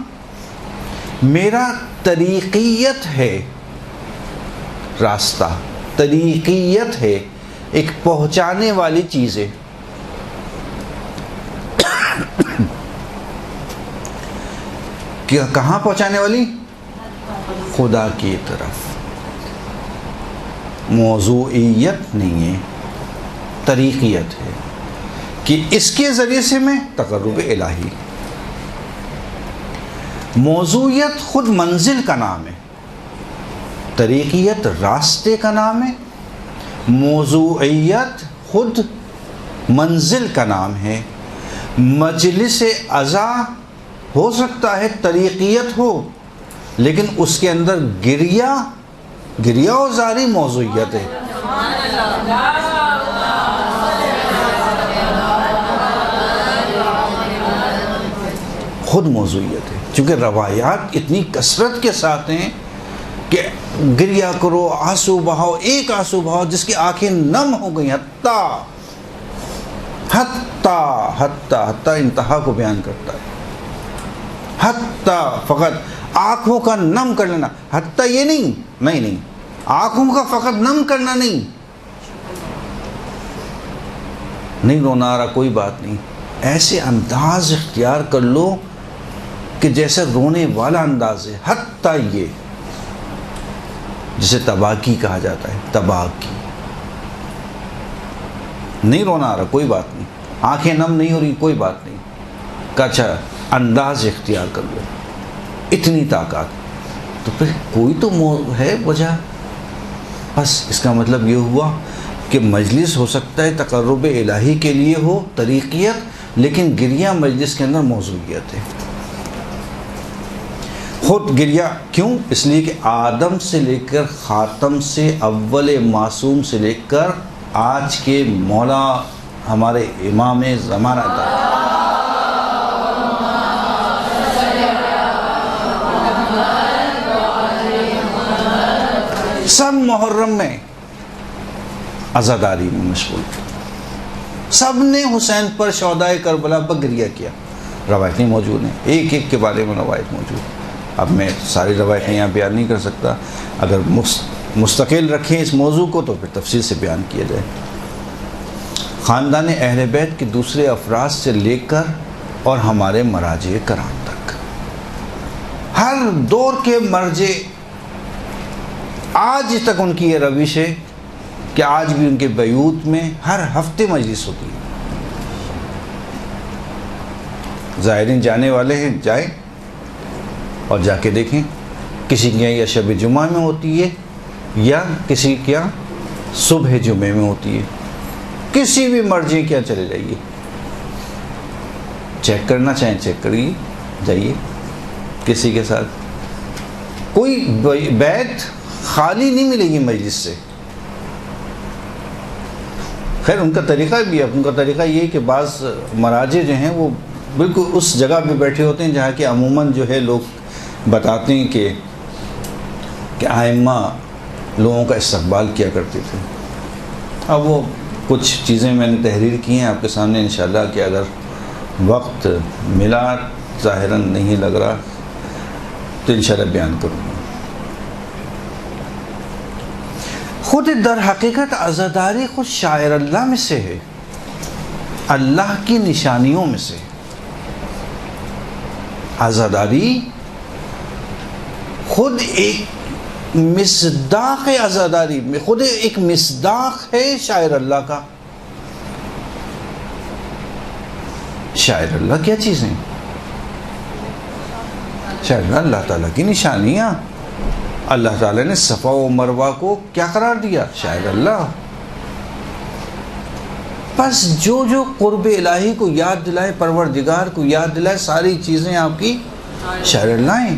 میرا طریقیت ہے، راستہ طریقیت ہے، ایک پہنچانے والی چیز ہے. کہاں پہنچانے والی؟ خدا کی طرف. موضوعیت نہیں ہے، طریقیت ہے کہ اس کے ذریعے سے میں تقرب الہی. موضوعیت خود منزل کا نام ہے، طریقیت راستے کا نام ہے. موضوعیت خود منزل کا نام ہے. مجلس عزا ہو سکتا ہے طریقیت ہو، لیکن اس کے اندر گریہ اوزاری موضوعیت ہے. خود موضوعیت ہے، چونکہ روایات اتنی کثرت کے ساتھ ہیں کہ گریہ کرو، آنسو بہاؤ، ایک آنسو بہاؤ جس کی آنکھیں نم ہو گئی، حتیٰ انتہا کو بیان کرتا ہے. حتیٰ فقط آنکھوں کا نم کر لینا، حتیٰ یہ نہیں آنکھوں کا فقط نم کرنا نہیں رونا آ رہا، کوئی بات نہیں، ایسے انداز اختیار کر لو کہ جیسے رونے والا انداز ہے. حتیٰ یہ جسے تباکی کہا جاتا ہے، تباکی. نہیں رونا آ رہا، کوئی بات نہیں، آنکھیں نم نہیں ہو رہی، کوئی بات نہیں، اچھا انداز اختیار کر لو. اتنی طاقت تو پھر کوئی تو ہے وجہ. بس اس کا مطلب یہ ہوا کہ مجلس ہو سکتا ہے تقرب الہی کے لیے ہو، طریقیت، لیکن گریہ مجلس کے اندر موضوعیت ہے. خود گریہ کیوں؟ اس لیے کہ آدم سے لے کر خاتم سے، اول معصوم سے لے کر آج کے مولا ہمارے امام زمانہ تک، سب محرم میں عزاداری میں مشغول، سب نے حسین پر، شہدائے کربلا پر گریہ کیا. روایتیں موجود ہیں، ایک ایک کے بارے میں روایت موجود. اب میں ساری روایتیں یہاں بیان نہیں کر سکتا، اگر مستقل رکھیں اس موضوع کو تو پھر تفصیل سے بیان کیا جائے. خاندان اہل بیت کے دوسرے افراد سے لے کر اور ہمارے مراجع کرام تک، ہر دور کے مرجع آج تک ان کی یہ روش ہے کہ آج بھی ان کے بیوت میں ہر ہفتے مجلس ہوتی ہے. زائرین جانے والے ہیں جائیں اور جا کے دیکھیں، کسی کے یا شب جمعہ میں ہوتی ہے یا کسی کیا صبح جمعے میں ہوتی ہے، کسی بھی مرضی کیا چلے جائیے، چیک کرنا چاہیں چیک کریے، جائیے کسی کے ساتھ، کوئی بیت خالی نہیں ملے گی مجلس سے۔ خیر ان کا طریقہ بھی ہے، ان کا طریقہ یہ ہے کہ بعض مراجع جو ہیں وہ بالکل اس جگہ پہ بیٹھے ہوتے ہیں جہاں کہ عموماً جو ہے لوگ بتاتے ہیں کہ ائمہ لوگوں کا استقبال کیا کرتے تھے۔ اب وہ کچھ چیزیں میں نے تحریر کی ہیں آپ کے سامنے، انشاءاللہ کہ اگر وقت ملا، ظاہراً نہیں لگ رہا تو انشاءاللہ بیان کروں گا۔ خود در حقیقت عزاداری خود شاعر اللہ میں سے ہے، اللہ کی نشانیوں میں سے۔ عزاداری خود ایک مصداق عزاداری میں خود ایک مصداق ہے شاعر اللہ کا۔ شاعر اللہ کیا چیزیں؟ شاعر اللہ تعالیٰ کی نشانیاں۔ اللہ تعالیٰ نے صفا و مروہ کو کیا قرار دیا؟ شاعر اللہ۔ بس جو قرب الہی کو یاد دلائے، پروردگار کو یاد دلائے، ساری چیزیں آپ کی شاعر اللہ ہیں۔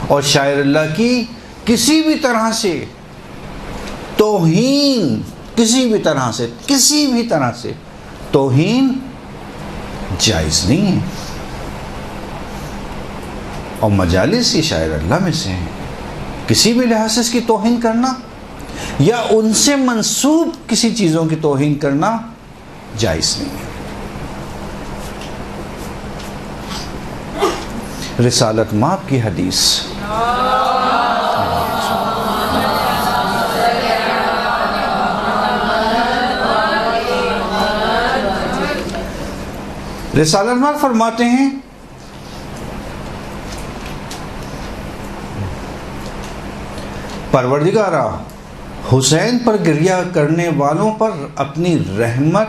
اور شاعر اللہ کی کسی بھی طرح سے توہین، کسی بھی طرح سے توہین جائز نہیں ہے، اور مجالس یہ شاعر اللہ میں سے ہیں۔ کسی بھی لحاظ سے اس کی توہین کرنا یا ان سے منسوب کسی چیزوں کی توہین کرنا جائز نہیں ہے۔ رسالت مآب کی حدیث، رسالت مآب فرماتے ہیں پروردگارا حسین پر گریہ کرنے والوں پر اپنی رحمت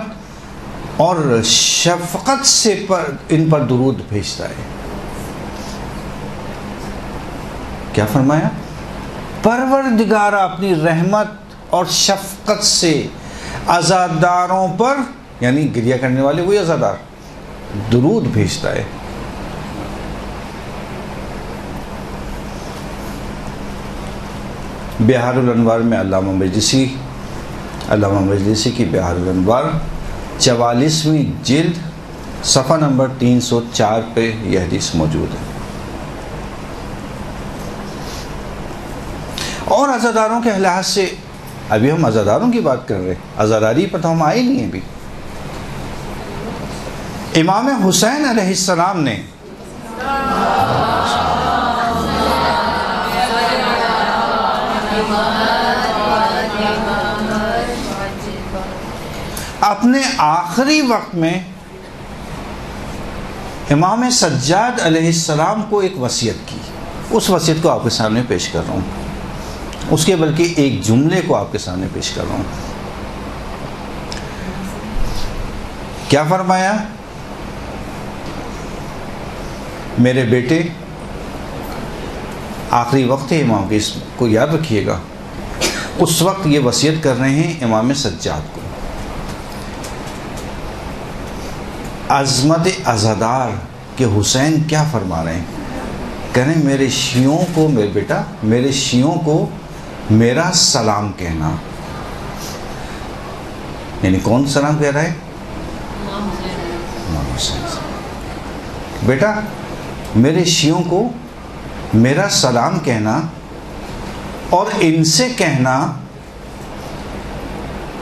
اور شفقت سے ان پر درود بھیجتا ہے۔ کیا فرمایا؟ پروردگارا اپنی رحمت اور شفقت سے عزاداروں پر، یعنی گریہ کرنے والے وہی عزادار، درود بھیجتا ہے۔ بہار الانوار میں علامہ مجلسی کی بہار الانوار 44ویں جلد صفحہ نمبر 304 پہ یہ حدیث موجود ہے۔ اور عزاداروں کے لحاظ سے ابھی ہم عزاداروں کی بات کر رہے ہیں، عزاداری پر تو ہم آئے نہیں ہیں ابھی۔ امام حسین علیہ السلام نے اپنے آخری وقت میں امام سجاد علیہ السلام کو ایک وصیت کی۔ اس وصیت کو آپ کے سامنے پیش کر رہا ہوں، اس کے بلکہ ایک جملے کو آپ کے سامنے پیش کر رہا ہوں۔ کیا فرمایا؟ میرے بیٹے، آخری وقت ہے امام کے، اس کو یاد رکھیے گا۔ اس وقت یہ وصیت کر رہے ہیں امام سجاد کو، عظمت عزادار کہ حسین کیا فرما رہے ہیں؟ کہہ رہے ہیں میرے شیعوں کو، میرے بیٹا، میرے شیعوں کو میرا سلام کہنا۔ یعنی کون سلام کہہ رہا ہے؟ امام حسین۔ بیٹا میرے شیعوں کو میرا سلام کہنا، اور ان سے کہنا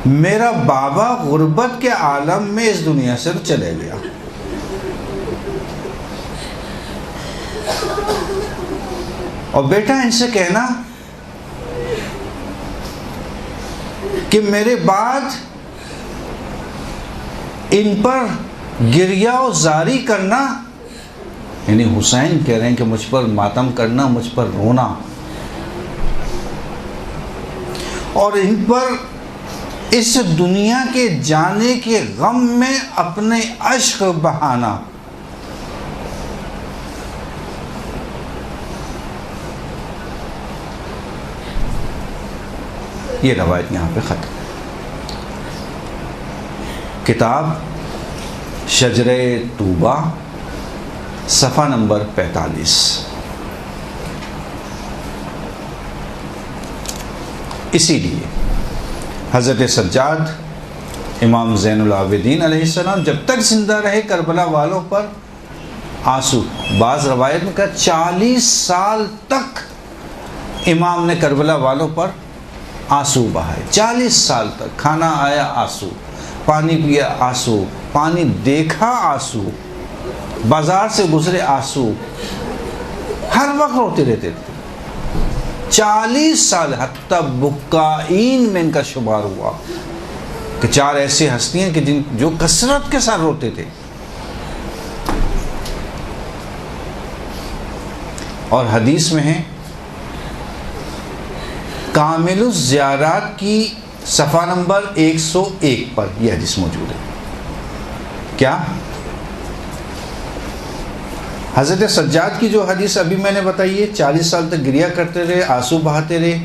میرا بابا غربت کے عالم میں اس دنیا سے چلے گیا۔ اور بیٹا ان سے کہنا کہ میرے بعد ان پر گریہ و زاری کرنا، یعنی حسین کہہ رہے ہیں کہ مجھ پر ماتم کرنا، مجھ پر رونا، اور ان پر اس دنیا کے جانے کے غم میں اپنے عشق بہانا، یہ روایت یہاں پہ ختم. کتاب شجرہ طوبہ صفحہ نمبر 45. اسی لیے حضرت سجاد امام زین العابدین علیہ السلام جب تک زندہ رہے کربلا والوں پر آنسو، بعض روایت میں کہا 40 سال تک امام نے کربلا والوں پر آنسو بہائے. 40 سال تک کھانا آیا آنسو، پانی پیا آنسو، پانی دیکھا آنسو، بازار سے گزرے آنسو، ہر وقت روتے رہتے تھے. 40 سال، حتیٰ بکائین میں ان کا شمار ہوا کہ 4 ایسی ہستیاں کہ جو کثرت کے ساتھ روتے تھے. اور حدیث میں ہے کامل الزیارات کی صفحہ نمبر 101 پر یہ حدیث موجود ہے. کیا؟ حضرت سجاد کی جو حدیث ابھی میں نے بتائی ہے 40 سال تک گریا کرتے رہے، آنسو بہاتے رہے،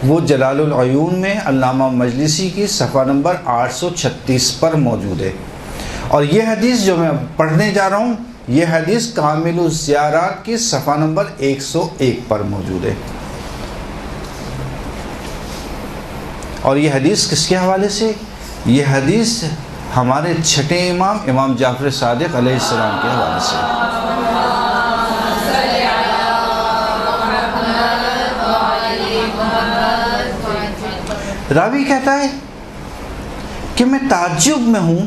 وہ جلال العیون میں علامہ مجلسی کی صفحہ نمبر 836 پر موجود ہے. اور یہ حدیث جو میں پڑھنے جا رہا ہوں یہ حدیث کامل الزیارات کی صفحہ نمبر 101 پر موجود ہے. اور یہ حدیث کس کے حوالے سے؟ یہ حدیث ہمارے چھٹے امام امام جعفر صادق علیہ السلام کے حوالے سے. راوی کہتا ہے کہ میں تعجب میں ہوں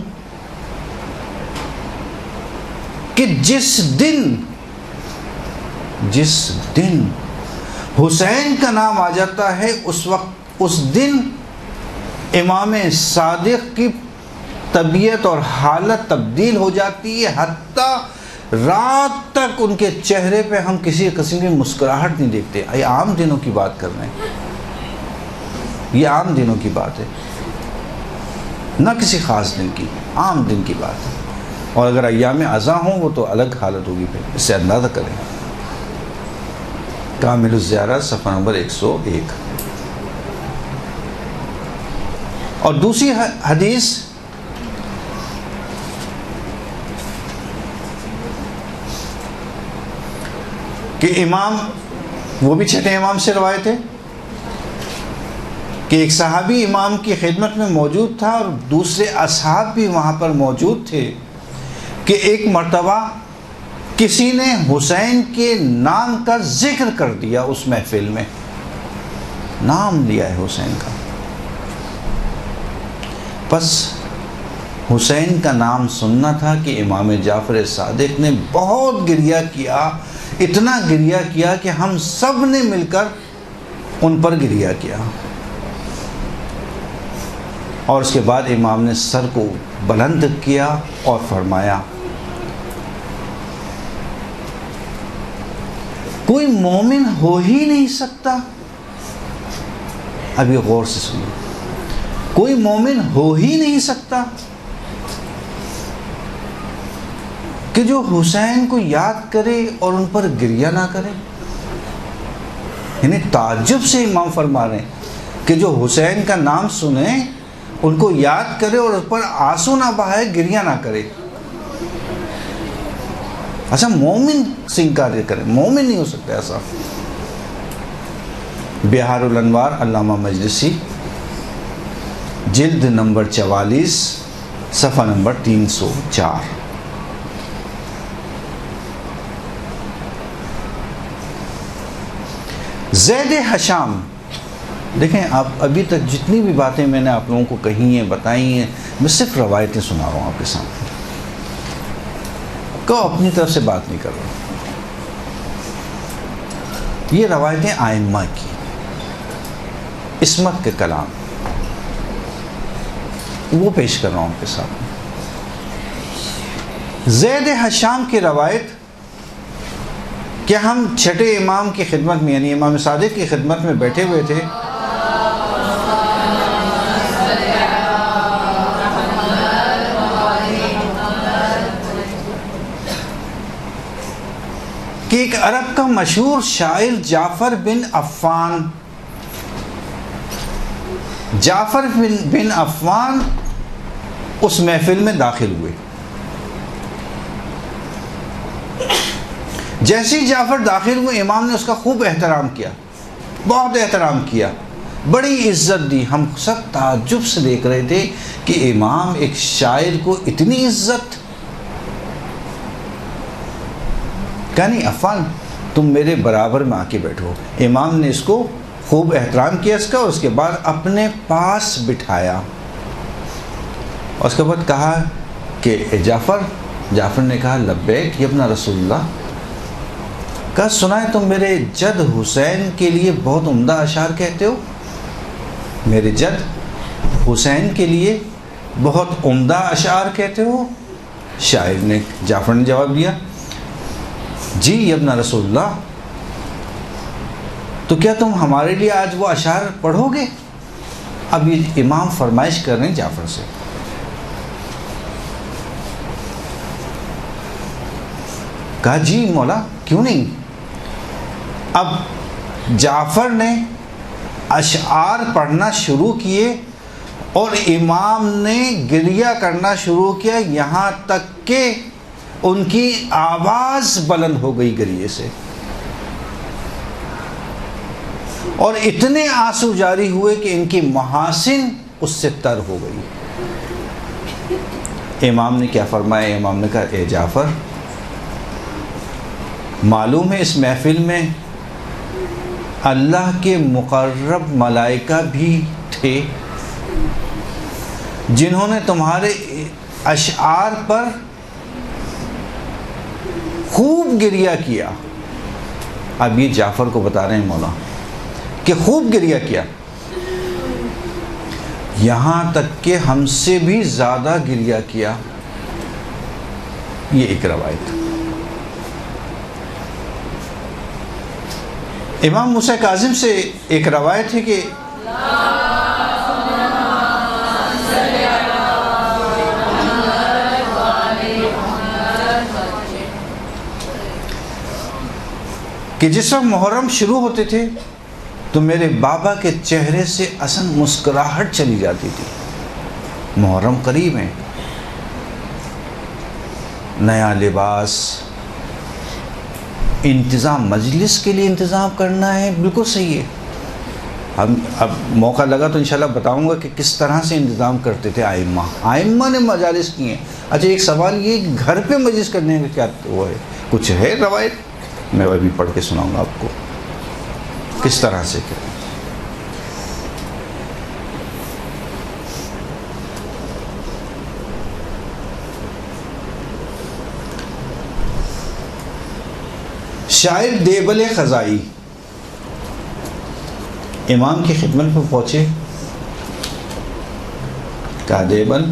کہ جس دن حسین کا نام آ جاتا ہے اس دن امام صادق کی طبیعت اور حالت تبدیل ہو جاتی ہے، حتیٰ رات تک ان کے چہرے پہ ہم کسی قسم کی مسکراہٹ نہیں دیکھتے. یہ عام دنوں کی بات کر رہے ہیں، یہ عام دنوں کی بات ہے، نہ کسی خاص دن کی، عام دن کی بات ہے. اور اگر ایام ازاں ہوں وہ تو الگ حالت ہوگی. پھر اس سے اندازہ کریں. کامل الزیارات صفحہ نمبر 101. اور دوسری حدیث کہ امام، وہ بھی چھٹے امام سے روایت ہے کہ ایک صحابی امام کی خدمت میں موجود تھا اور دوسرے اصحاب بھی وہاں پر موجود تھے کہ ایک مرتبہ کسی نے حسین کے نام کا ذکر کر دیا. اس محفل میں نام لیا ہے حسین کا. بس حسین کا نام سننا تھا کہ امام جعفر صادق نے بہت گریہ کیا، اتنا گریہ کیا کہ ہم سب نے مل کر ان پر گریہ کیا. اور اس کے بعد امام نے سر کو بلند کیا اور فرمایا کوئی مومن ہو ہی نہیں سکتا. ابھی غور سے سنیے، کوئی مومن ہو ہی نہیں سکتا کہ جو حسین کو یاد کرے اور ان پر گریہ نہ کرے. یعنی تعجب سے امام فرما رہے ہیں کہ جو حسین کا نام سنے، ان کو یاد کرے اور اس پر آنسو نہ بہائے، گریہ نہ کرے. اچھا مومن سے انکار کرے، مومن نہیں ہو سکتا ایسا. بہار الانوار علامہ مجلسی جلد نمبر 44 صفحہ نمبر 304. زید حشام، دیکھیں آپ ابھی تک جتنی بھی باتیں میں نے آپ لوگوں کو کہی ہیں، بتائی ہیں، میں صرف روایتیں سنا رہا ہوں آپ کے سامنے، کو اپنی طرف سے بات نہیں کر رہا. یہ روایتیں آئمہ کی، عصمت کے کلام، وہ پیش کر رہا ہوں آپ کے سامنے. زید حشام کی روایت کہ ہم چھٹے امام کی خدمت میں یعنی امام صادق کی خدمت میں بیٹھے ہوئے تھے، کہ ایک عرب کا مشہور شاعر جعفر بن عفان جعفر بن عفان اس محفل میں داخل ہوئے. جیسے ہی جعفر داخل ہوئے امام نے اس کا خوب احترام کیا, بہت احترام کیا, بڑی عزت دی. ہم سب تعجب سے دیکھ رہے تھے کہ امام ایک شاعر کو اتنی عزت. کہا نہیں عفان تم میرے برابر میں آ کے بیٹھو. امام نے اس کو خوب احترام کیا اس کا, اور اس کے بعد اپنے پاس بٹھایا, اور اس کے بعد کہا کہ جعفر. جعفر نے کہا لبیک یا ابن رسول اللہ. کہا سنا ہے تم میرے جد حسین کے لیے بہت عمدہ اشعار کہتے ہو. میرے جد حسین کے لیے بہت عمدہ اشعار کہتے ہو. شاعر نے جعفر نے جواب دیا جی یا ابن رسول اللہ. تو کیا تم ہمارے لیے آج وہ اشعار پڑھو گے؟ اب یہ امام فرمائش کر رہے ہیں جعفر سے. کہا جی مولا کیوں نہیں. اب جعفر نے اشعار پڑھنا شروع کیے اور امام نے گریہ کرنا شروع کیا, یہاں تک کہ ان کی آواز بلند ہو گئی گریے سے, اور اتنے آنسو جاری ہوئے کہ ان کی محاسن اس سے تر ہو گئی. امام نے کیا فرمایا؟ امام نے کہا اے جعفر معلوم ہے اس محفل میں اللہ کے مقرب ملائکہ بھی تھے جنہوں نے تمہارے اشعار پر خوب گریہ کیا. اب یہ جعفر کو بتا رہے ہیں مولا کہ خوب گریہ کیا, یہاں تک کہ ہم سے بھی زیادہ گریہ کیا. یہ ایک روایت. امام موسیٰ کاظم سے ایک روایت ہے کہ جس وقت محرم شروع ہوتے تھے تو میرے بابا کے چہرے سے اصل مسکراہٹ چلی جاتی تھی. محرم قریب ہے, نیا لباس, انتظام, مجلس کے لیے انتظام کرنا ہے, بالکل صحیح ہے. ہم اب موقع لگا تو انشاءاللہ بتاؤں گا کہ کس طرح سے انتظام کرتے تھے آئمہ نے مجالس کی ہیں. اچھا ایک سوال یہ کہ گھر پہ مجلس کرنے کا کیا وہ ہے, کچھ ہے روایت؟ میں ابھی پڑھ کے سناؤں گا آپ کو کس طرح سے کریں. شاعر دیبل خزائی امام کی خدمت میں پہنچے. کہا دیبل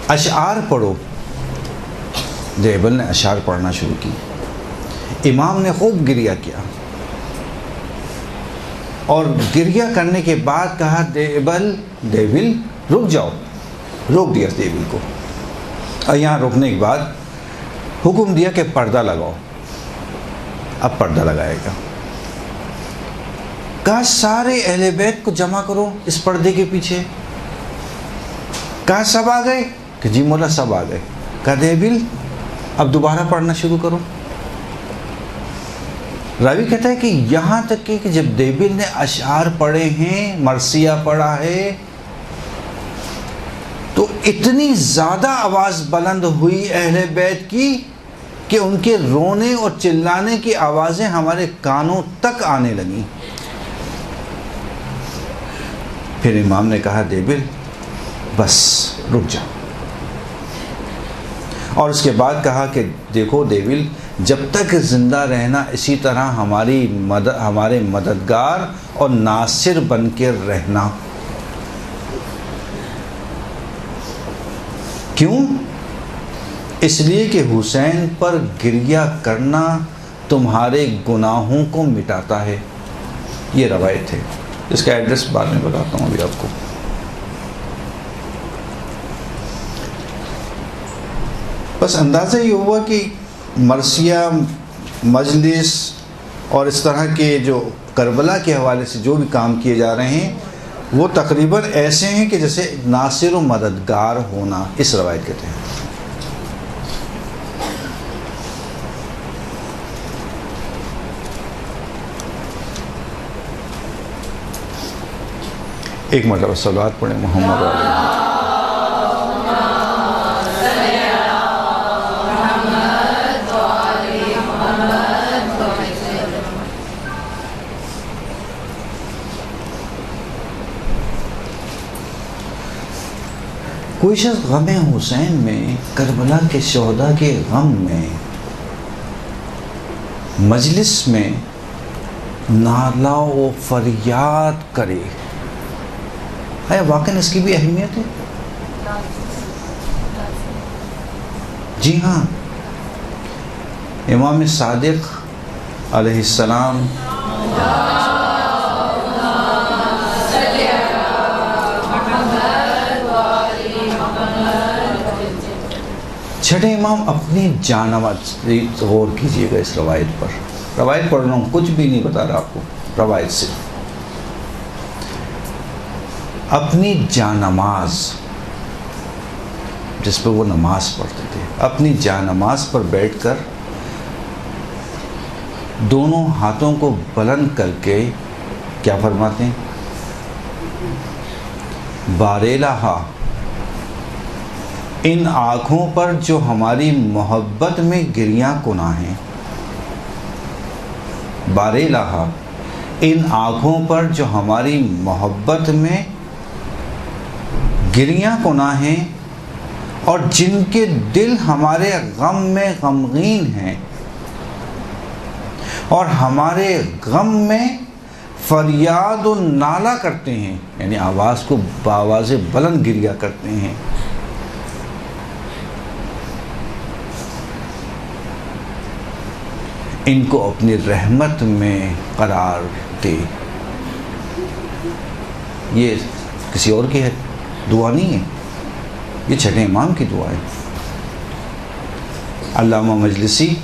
اشعار پڑھو. دیبل نے اشعار پڑھنا شروع کی. امام نے خوب گریہ کیا, اور گریہ کرنے کے بعد کہا دیبل رک جاؤ. روک دیا دیبل کو, اور یہاں رکنے کے بعد حکم دیا کہ پردہ لگاؤ. اب پردہ لگائے گا. کہا سارے اہل بیت کو جمع کرو اس پردے کے پیچھے. کہا سب آ گئے؟ کہ جی مولا سب آ گئے. کہا دیبل اب دوبارہ پڑھنا شروع کرو. راوی کہتا ہے کہ یہاں تک کہ جب دیبل نے اشعار پڑھے ہیں, مرثیہ پڑھا ہے, تو اتنی زیادہ آواز بلند ہوئی اہل بیت کی کہ ان کے رونے اور چلانے کی آوازیں ہمارے کانوں تک آنے لگیں. پھر امام نے کہا دیبل بس رک جا. اور اس کے بعد کہا کہ دیکھو دیبل جب تک زندہ رہنا اسی طرح ہمارے مددگار اور ناصر بن کے رہنا. کیوں؟ اس لیے کہ حسین پر گریہ کرنا تمہارے گناہوں کو مٹاتا ہے. یہ روایت ہے. اس کا ایڈریس بعد میں بتاتا ہوں ابھی آپ کو. بس اندازہ یہ ہوا کہ مرثیہ, مجلس اور اس طرح کے جو کربلا کے حوالے سے جو بھی کام کیے جا رہے ہیں وہ تقریباً ایسے ہیں کہ جیسے ناصر و مددگار ہونا، اس روایت کے تحت۔ ایک مرتبہ صلوات پڑھیں محمد علیہ۔ کوئی شخص غم حسین میں، کربلا کے شہداء کے غم میں مجلس میں نالا و فریاد کرے، ہے واقعاً اس کی بھی اہمیت ہے؟ جی ہاں، امام صادق علیہ السلام چھٹے امام اپنی جانماز، غور کیجئے گا اس روایت پر، روایت پڑھ رہا ہوں، کچھ بھی نہیں بتا رہا آپ کو، روایت سے اپنی جانماز جس پہ وہ نماز پڑھتے تھے، اپنی جانماز پر بیٹھ کر دونوں ہاتھوں کو بلند کر کے کیا فرماتے ہیں؟ بارے ان آنکھوں پر جو ہماری محبت میں گریاں کناں ہیں، بارے ان آنکھوں پر جو ہماری محبت میں گریاں کناں ہیں اور جن کے دل ہمارے غم میں غمگین ہیں اور ہمارے غم میں فریاد و نالہ کرتے ہیں، یعنی آواز کو بآواز بلند گریا کرتے ہیں، ان کو اپنی رحمت میں قرار دے۔ یہ کسی اور کی ہے دعا نہیں ہے، یہ چھٹے امام کی دعا ہے۔ علامہ مجلسی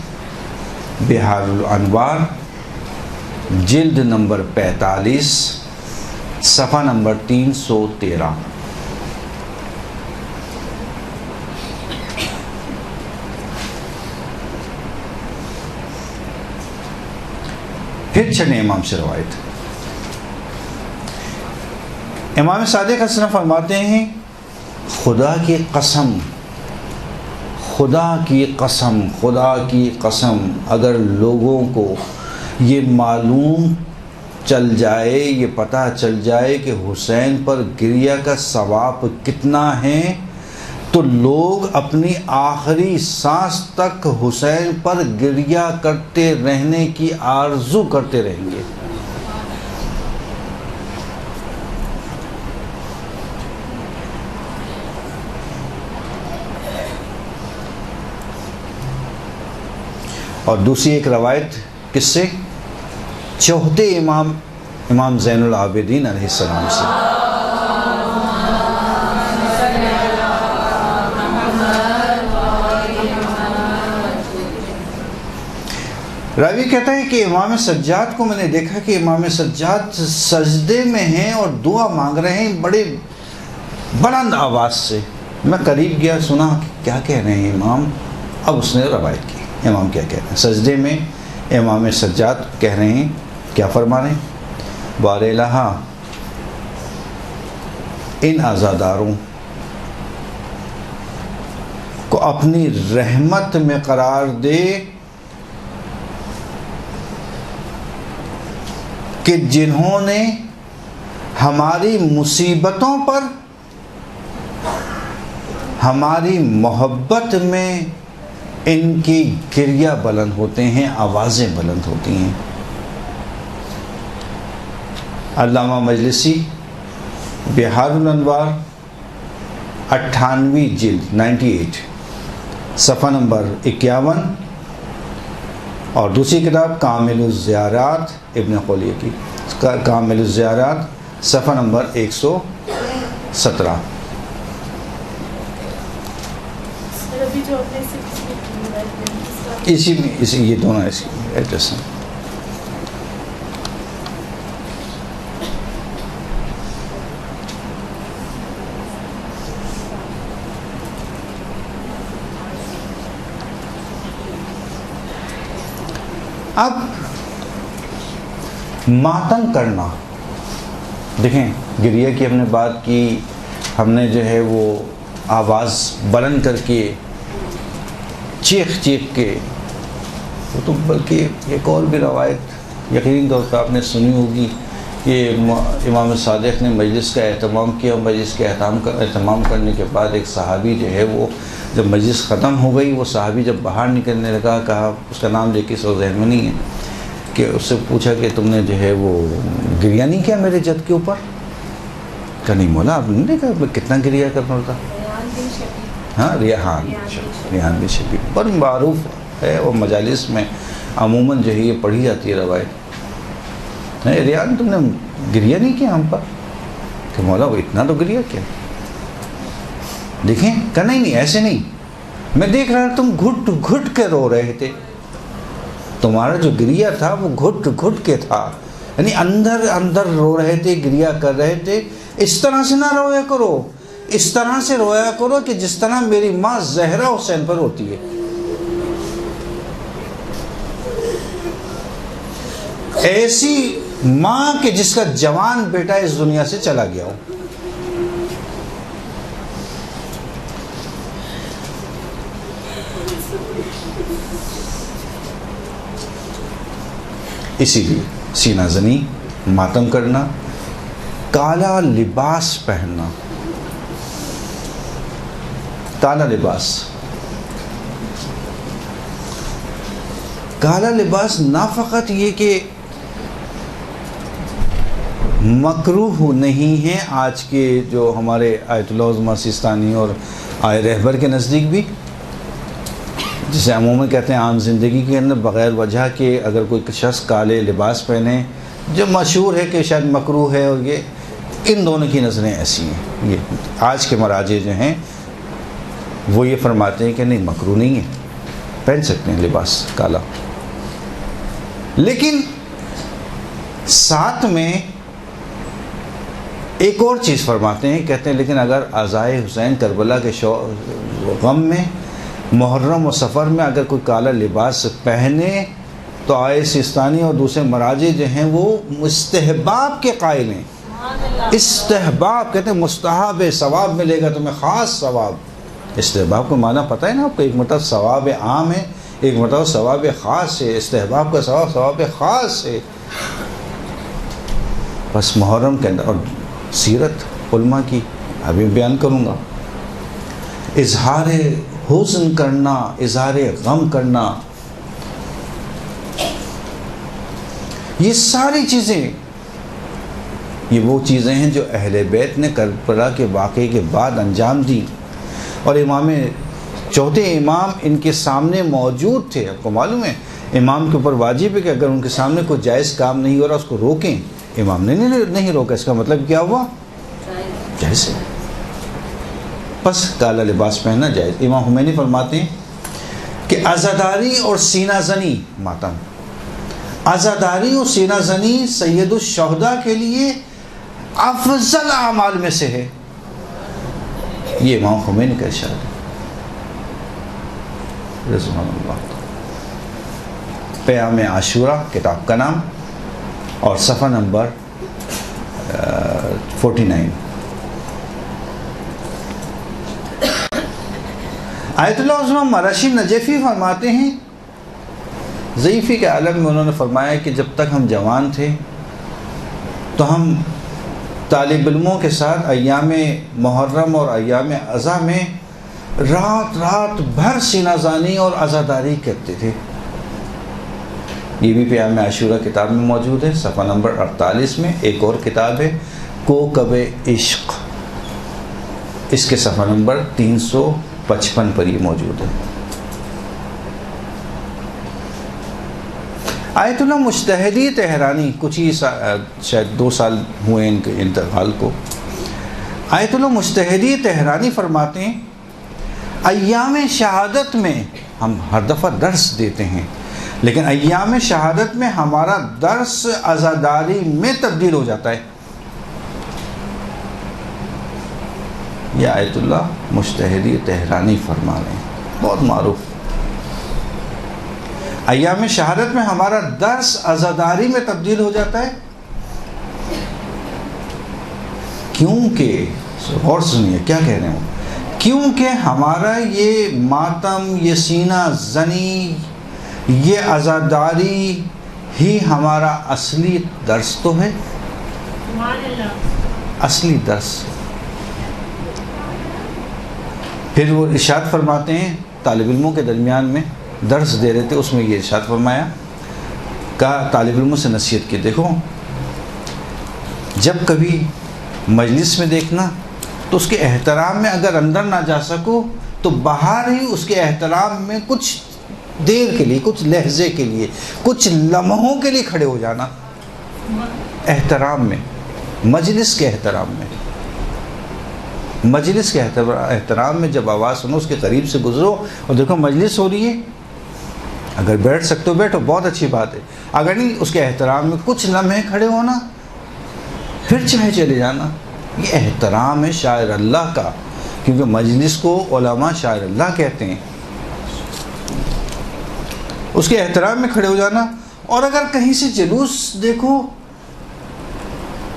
بحار الانوار جلد نمبر 45 صفحہ نمبر 313۔ پھر چھٹے امام سے روایت، امام صادق علیہ السلام فرماتے ہیں، خدا کی قسم، خدا کی قسم، خدا کی قسم، اگر لوگوں کو یہ معلوم چل جائے، یہ پتہ چل جائے کہ حسین پر گریہ کا ثواب کتنا ہے، تو لوگ اپنی آخری سانس تک حسین پر گریہ کرتے رہنے کی آرزو کرتے رہیں گے۔ اور دوسری ایک روایت کس سے؟ چوتھے امام زین العابدین علیہ السلام سے، راوی کہتا ہے کہ امام سجاد کو میں نے دیکھا کہ امام سجاد سجدے میں ہیں اور دعا مانگ رہے ہیں بڑے بلند آواز سے۔ میں قریب گیا، سنا کیا کہہ رہے ہیں امام، اب اس نے روایت کی امام کیا کہہ رہے ہیں۔ سجدے میں امام سجاد کہہ رہے ہیں، کیا فرما رہے ہیں؟ بار الہ ان عزاداروں کو اپنی رحمت میں قرار دے کہ جنہوں نے ہماری مصیبتوں پر ہماری محبت میں ان کی گریہ بلند ہوتے ہیں، آوازیں بلند ہوتی ہیں۔ علامہ مجلسی بحار الانوار 98 جلد 98 صفحہ نمبر 51، اور دوسری کتاب کامل الزیارات ابن خلیہ کی، کامل الزیارات صفحہ نمبر 117۔ اسی میں یہ دونوں ایسی ایڈریس ہیں۔ اب ماتم کرنا، دیکھیں گریہ کی ہم نے بات کی، ہم نے جو ہے وہ آواز بلند کر کے چیخ کے، وہ تو بلکہ ایک اور بھی روایت یقینی طور پہ آپ نے سنی ہوگی کہ امام صادق نے مجلس کا اہتمام کیا، مجلس کے اہتمام کرنے کے بعد ایک صحابی جو ہے وہ جب مجلس ختم ہو گئی، وہ صحابی جب باہر نکلنے لگا، کہا اس کا نام لے کے سو ذہن میں نہیں ہے، کہ اس سے پوچھا کہ تم نے جو ہے وہ گریہ نہیں کیا میرے جد کے اوپر؟ کہ نہیں مولا آپ نے دیکھا میں کتنا گریہ کرنا ہوتا. ہاں ریحان بن شبیب پر معروف ہے، اور مجالس میں عموماً جو ہے یہ پڑھی جاتی ہے روایت. نہیں ریحان تم نے گریہ نہیں کیا ہم پر؟ کہ مولا وہ اتنا تو گریہ کیا. دیکھیں کہ نہیں ایسے نہیں، میں دیکھ رہا تم گھٹ گھٹ کے رو رہے تھے، تمہارا جو گریہ تھا وہ گھٹ گھٹ کے تھا، یعنی اندر اندر رو رہے تھے، گریہ کر رہے تھے. اس طرح سے نہ رویا کرو، اس طرح سے رویا کرو کہ جس طرح میری ماں زہرا حسین پر ہوتی ہے. ایسی ماں کہ جس کا جوان بیٹا اس دنیا سے چلا گیا ہو. اسی لیے سینہ زنی، ماتم کرنا، کالا لباس پہننا. کالا لباس، کالا لباس نہ فقط یہ کہ مکروہ نہیں ہے آج کے جو ہمارے آیت اللہ عظمیٰ سیستانی اور آئے رہبر کے نزدیک بھی، جسے عموماً کہتے ہیں عام زندگی کے اندر بغیر وجہ کے اگر کوئی شخص کالے لباس پہنے، جو مشہور ہے کہ شاید مکروہ ہے، اور یہ ان دونوں کی نظریں ایسی ہیں. یہ آج کے مراجع جو ہیں وہ یہ فرماتے ہیں کہ نہیں مکروہ نہیں ہے، پہن سکتے ہیں لباس کالا. لیکن ساتھ میں ایک اور چیز فرماتے ہیں، کہتے ہیں لیکن اگر عزائے حسین کربلا کے غم میں محرم و سفر میں اگر کوئی کالا لباس پہنے تو آئے سیستانی اور دوسرے مراجع جو ہیں وہ استحباب کے قائل ہیں. استحباب کہتے ہیں مستحب ثواب ملے گا تمہیں، خاص ثواب. استحباب کو معنی پتہ ہے نا آپ کو، ایک مطلب ثواب عام ہے، ایک مطلب ثواب خاص ہے. استحباب کا ثواب خاص ہے. بس محرم کے اندر، اور سیرت علماء کی ابھی بیان کروں گا، اظہار حزن کرنا، اظہار غم کرنا، یہ ساری چیزیں، یہ وہ چیزیں ہیں جو اہل بیت نے کربلا کے واقعے کے بعد انجام دی. اور چوتھے امام ان کے سامنے موجود تھے. آپ کو معلوم ہے امام کے اوپر واجب ہے کہ اگر ان کے سامنے کوئی جائز کام نہیں ہو رہا اس کو روکیں. امام نے نہیں روکا، اس کا مطلب کیا ہوا؟ جائز ہے. بس کالا لباس پہننا جائز. امام خمینی فرماتے ہیں کہ عزاداری اور سینہ زنی، ماتم، عزاداری اور سینہ زنی سید الشہداء کے لیے افضل اعمال میں سے ہے. یہ امام خمینی کا ارشاد ہے رضوان اللہ. پیام عاشورہ کتاب کا نام اور صفحہ نمبر 49. آیت اللہ عظمیٰ مرشی نجفی فرماتے ہیں، ضعیفی کے عالم میں انہوں نے فرمایا کہ جب تک ہم جوان تھے تو ہم طالب علموں کے ساتھ ایام محرم اور ایام اضحیٰ میں رات بھر سینہ زانی اور عزاداری کرتے تھے. یہ بھی پیام عاشورہ کتاب میں موجود ہے، صفحہ نمبر 48 میں. ایک اور کتاب ہے کوکب عشق، اس کے صفحہ نمبر 355 پر یہ موجود ہے. آیت اللہ مجتہدی تہرانی، کچھ ہی شاید 2 سال ہوئے ان کے انتقال کو. آیت اللہ مجتہدی تہرانی فرماتے ہیں ایام شہادت میں، ہم ہر دفعہ درس دیتے ہیں لیکن ایام شہادت میں ہمارا درس عزاداری میں تبدیل ہو جاتا ہے. یہ آیت اللہ مجتہدی تہرانی فرما رہے ہیں، بہت معروف. ایام شہادت میں ہمارا درس عزاداری میں تبدیل ہو جاتا ہے، کیونکہ غور سنیے کیا کہہ رہے ہیں، کیونکہ ہمارا یہ ماتم، یہ سینہ زنی، یہ عزاداری ہی ہمارا اصلی درس تو ہے، اصلی درس۔ پھر وہ ارشاد فرماتے ہیں، طالب علموں کے درمیان میں درس دے رہے تھے، اس میں یہ ارشاد فرمایا، کہا طالب علموں سے نصیحت کی، دیکھو جب کبھی مجلس میں دیکھنا تو اس کے احترام میں اگر اندر نہ جا سکو تو باہر ہی اس کے احترام میں کچھ دیر کے لیے، کچھ لحظے کے لیے، کچھ لمحوں کے لیے کھڑے ہو جانا، احترام میں، مجلس کے احترام میں، مجلس کے احترام میں جب آواز سنو اس کے قریب سے گزرو اور دیکھو مجلس ہو رہی ہے، اگر بیٹھ سکتے ہو بیٹھو، بہت اچھی بات ہے، اگر نہیں اس کے احترام میں کچھ لمحے کھڑے ہونا، پھر چاہے چلے جانا۔ یہ احترام ہے شاعر اللہ کا، کیونکہ مجلس کو علماء شاعر اللہ کہتے ہیں، اس کے احترام میں کھڑے ہو جانا۔ اور اگر کہیں سے جلوس دیکھو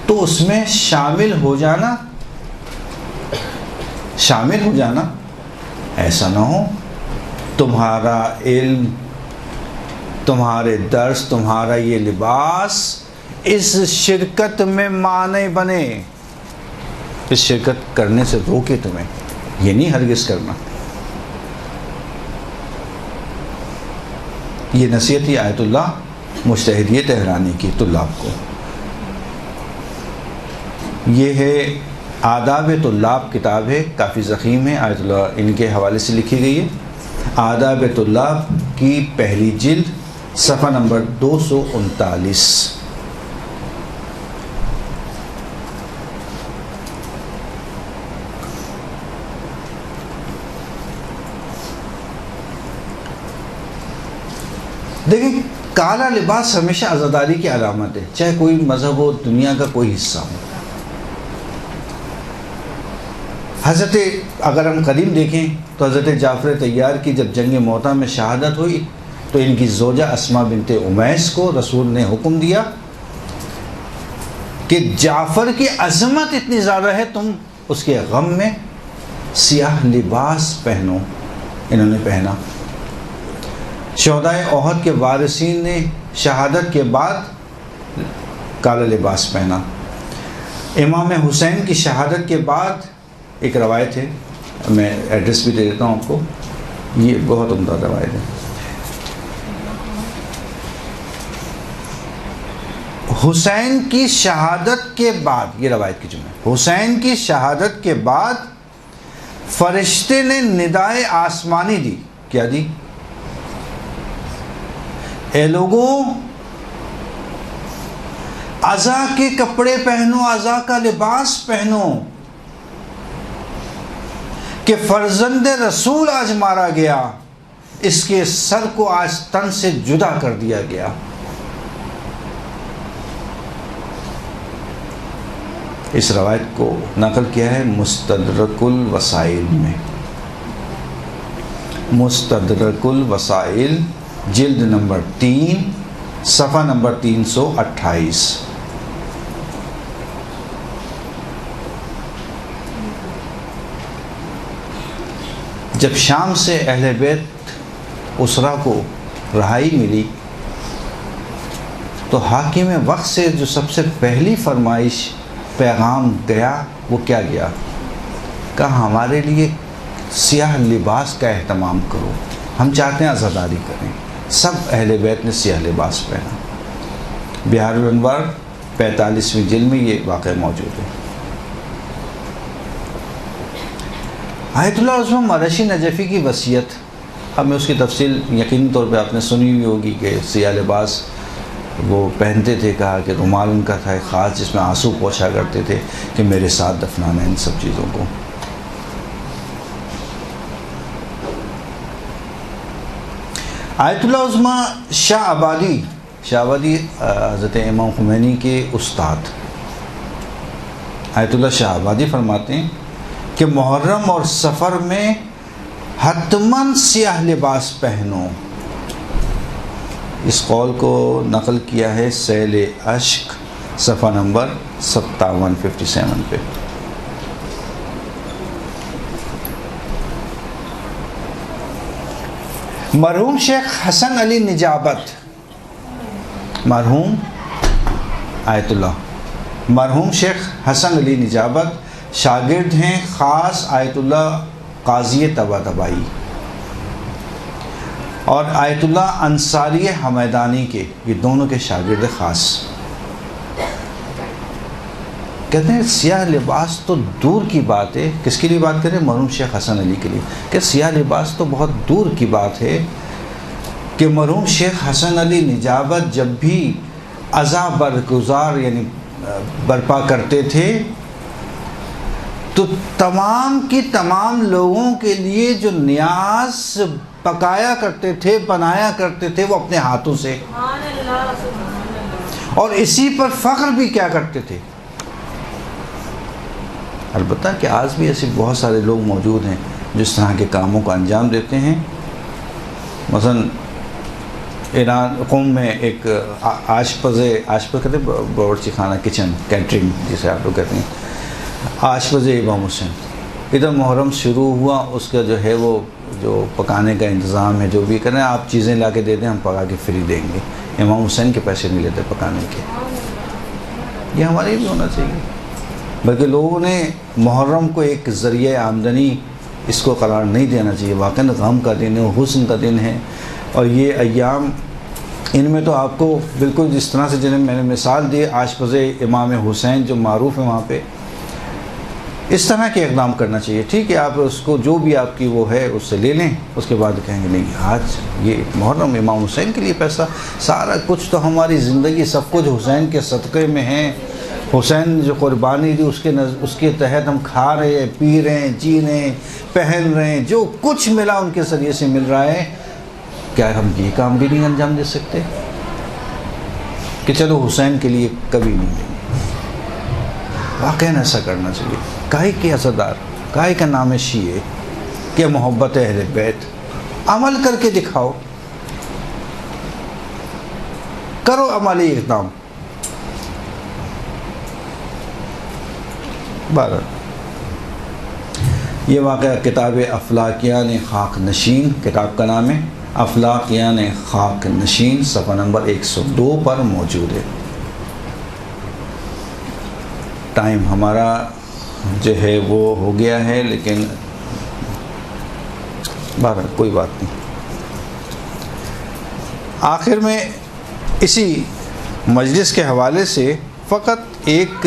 تو اس میں شامل ہو جانا، شامل ہو جانا، ایسا نہ ہو تمہارا علم، تمہارے درس، تمہارا یہ لباس اس شرکت میں مانع بنے، اس شرکت کرنے سے روکے تمہیں، یہ نہیں ہرگز کرنا۔ یہ نصیحت ہی آیت اللہ مجتہدیہ تہرانی کی طلاب کو۔ یہ ہے آداب طلاب کتاب ہے، کافی ضخیم ہے، آیت اللہ ان کے حوالے سے لکھی گئی ہے۔ آداب طلاب کی پہلی جلد، صفحہ نمبر 239۔ دیکھیں کالا لباس ہمیشہ عزاداری کی علامت ہے، چاہے کوئی مذہب ہو، دنیا کا کوئی حصہ ہو۔ حضرت اگر ہم قدیم دیکھیں تو حضرت جعفر طیار کی جب جنگ موتا میں شہادت ہوئی تو ان کی زوجہ اسماء بنت امیس کو رسول نے حکم دیا کہ جعفر کی عظمت اتنی زیادہ ہے، تم اس کے غم میں سیاہ لباس پہنو۔ انہوں نے پہنا۔ شہدائے احد کے وارثین نے شہادت کے بعد کالا لباس پہنا۔ امام حسین کی شہادت کے بعد ایک روایت ہے، میں ایڈریس بھی دے دیتا ہوں آپ کو، یہ بہت عمدہ روایت ہے۔ حسین کی شہادت کے بعد، یہ روایت کی جملہ، حسین کی شہادت کے بعد فرشتے نے ندائے آسمانی دی، کیا دی؟ اے لوگوں، عزا کے کپڑے پہنو، عزا کا لباس پہنو، کہ فرزند رسول آج مارا گیا، اس کے سر کو آج تن سے جدا کر دیا گیا۔ اس روایت کو نقل کیا ہے مستدرک الوسائل میں، مستدرک الوسائل جلد نمبر 3 صفحہ نمبر 328۔ جب شام سے اہل بیت اسرا کو رہائی ملی تو حاکم وقت سے جو سب سے پہلی فرمائش پیغام گیا وہ کیا گیا؟ کہا ہمارے لیے سیاہ لباس کا اہتمام کرو، ہم چاہتے ہیں عزاداری کریں۔ سب اہل بیت نے سیاہ لباس پہنا۔ بہار الانوار 45ویں جلد میں یہ واقعہ موجود ہے۔ آیت اللہ عظمہ مرشی نجفی کی وصیت، اب میں اس کی تفصیل یقینی طور پہ آپ نے سنی ہوئی ہوگی کہ سیاہ لباس وہ پہنتے تھے، کہا کہ رومال ان کا تھا ایک خاص جس میں آنسو پوچھا کرتے تھے کہ میرے ساتھ دفنانا ان سب چیزوں کو۔ آیت اللہ عظمہ شاہ آبادی، شاہ آبادی حضرت امام خمینی کے استاد آیت اللہ شاہ آبادی فرماتے ہیں کہ محرم اور سفر میں حتماً سیاہ لباس پہنو، اس قول کو نقل کیا ہے سیل اشک صفحہ نمبر 57 پہ۔ مرحوم شیخ حسن علی نجابت، مرحوم آیت اللہ، مرحوم شیخ حسن علی نجابت شاگرد ہیں خاص آیت اللہ قاضی طباطبائی اور آیت اللہ انصاری حمیدانی کے، یہ دونوں کے شاگرد خاص۔ کہتے ہیں سیاہ لباس تو دور کی بات ہے، کس کے لیے بات کریں؟ مرحوم شیخ حسن علی کے لیے، کہ سیاہ لباس تو بہت دور کی بات ہے کہ مرحوم شیخ حسن علی نجابت جب بھی عزا برگزار یعنی برپا کرتے تھے تو تمام کی تمام لوگوں کے لیے جو نیاز پکایا کرتے تھے، بنایا کرتے تھے، وہ اپنے ہاتھوں سے، اور اسی پر فخر بھی کیا کرتے تھے۔ البتہ کہ آج بھی ایسے بہت سارے لوگ موجود ہیں جو اس طرح کے کاموں کو انجام دیتے ہیں۔ مثلا ایران قوم میں ایک آشپز کہتے ہیں باورچی خانہ، کچن، کیٹرنگ جسے آپ لوگ کہتے ہیں، آشپز امام حسین۔ ادھر محرم شروع ہوا، اس کا جو ہے وہ جو پکانے کا انتظام ہے، جو بھی کریں آپ چیزیں لا کے دے دیں، ہم پکا کے فری دیں گے، امام حسین کے پیسے نہیں لیتے پکانے کے۔ یہ ہمارے بھی ہونا چاہیے، بلکہ لوگوں نے محرم کو ایک ذریعہ آمدنی اس کو قرار نہیں دینا چاہیے۔ واقعاً غم کا دن ہے، حسن کا دن ہے، اور یہ ایام ان میں تو آپ کو بالکل جس طرح سے جنہیں میں نے مثال دی آشپز امام حسین جو معروف ہے وہاں پہ، اس طرح کے اقدام کرنا چاہیے۔ ٹھیک ہے، آپ اس کو جو بھی آپ کی وہ ہے اس سے لے لیں، اس کے بعد کہیں گے نہیں آج یہ محرم امام حسین کے لیے پیسہ، سارا کچھ تو ہماری زندگی سب کچھ حسین کے صدقے میں ہے، حسین جو قربانی دی اس کے تحت ہم کھا رہے ہیں، پی رہے ہیں، جی رہے ہیں، پہن رہے ہیں، جو کچھ ملا ان کے ذریعے سے مل رہا ہے۔ کیا ہم یہ کام بھی نہیں انجام دے سکتے کہ چلو حسین کے لیے کبھی نہیں دیں گے؟ واقعاً ایسا کرنا چاہیے۔ کاہے کے عزادار، کاہے کا نام شیعہ، کہ محبت اہل بیت، عمل کر کے دکھاؤ، کرو عملی اقدام۔ یہ واقعہ کتاب افلاکیان خاک نشین، کتاب کا نام ہے افلاکیان خاک نشین، صفحہ نمبر 102 پر موجود ہے۔ ٹائم ہمارا جو ہے وہ ہو گیا ہے، لیکن بہرحال کوئی بات نہیں۔ آخر میں اسی مجلس کے حوالے سے فقط ایک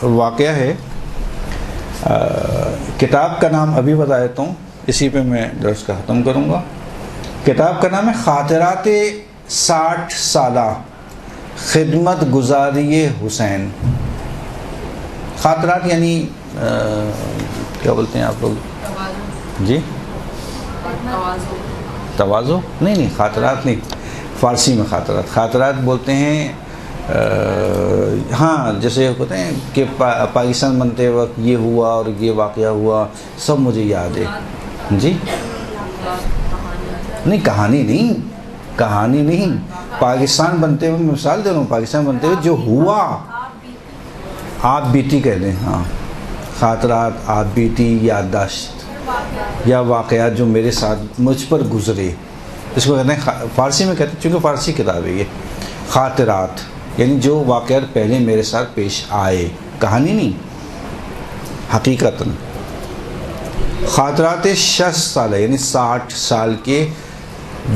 واقعہ ہے، کتاب کا نام ابھی بتا دیتا ہوں، اسی پہ میں درس کا ختم کروں گا۔ کتاب کا نام ہے خاطرات 60 سالہ خدمت گزاری حسین۔ خاطرات یعنی کیا بولتے ہیں آپ لوگ؟ جی تواضع؟ نہیں، خاطرات نہیں، فارسی میں خاطرات بولتے ہیں۔ ہاں، جیسے ہوتے ہیں کہ پاکستان بنتے وقت یہ ہوا اور یہ واقعہ ہوا، سب مجھے یاد ہے۔ جی نہیں، کہانی نہیں، پاکستان بنتے ہوئے مثال دے رہا ہوں، پاکستان بنتے ہوئے جو ہوا، آپ بیتی کہہ دیں، ہاں، خاطرات، آپ بیتی، یادداشت یا واقعات جو میرے ساتھ مجھ پر گزرے، اس کو کہتے ہیں فارسی میں کہتے ہیں، چونکہ فارسی کتاب ہے یہ، خاطرات یعنی جو واقعات پہلے میرے ساتھ پیش آئے، کہانی نہیں، حقیقت۔ خاطرات 60 سالہ یعنی 60 سال کے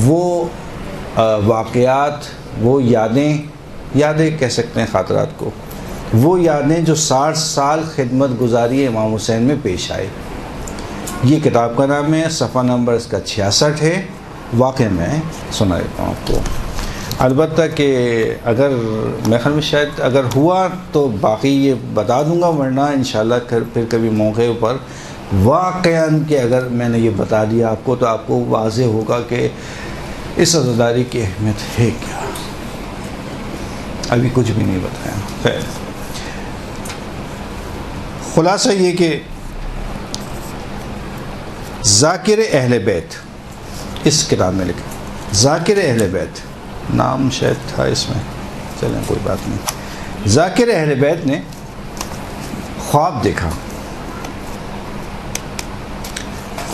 وہ واقعات، وہ یادیں کہہ سکتے ہیں خاطرات کو، وہ یادیں جو 60 سال خدمت گزاری امام حسین میں پیش آئے۔ یہ کتاب کا نام ہے، صفحہ نمبر اس کا 66 ہے۔ واقع میں سنا دیتا ہوں آپ کو، البتہ کہ اگر میں خیال میں شاید اگر ہوا تو باقی یہ بتا دوں گا، ورنہ انشاءاللہ پھر کبھی موقع پر واقعاً کہ اگر میں نے یہ بتا دیا آپ کو تو آپ کو واضح ہوگا کہ اس عزاداری کی اہمیت ہے کیا۔ ابھی کچھ بھی نہیں بتایا۔ خیر، خلاصہ یہ کہ ذاکر اہل بیت، اس کتاب میں لکھا ذاکر اہل بیت نام شاید تھا اس میں، چلیں کوئی بات نہیں. ذاکر اہل بیت نے خواب دیکھا.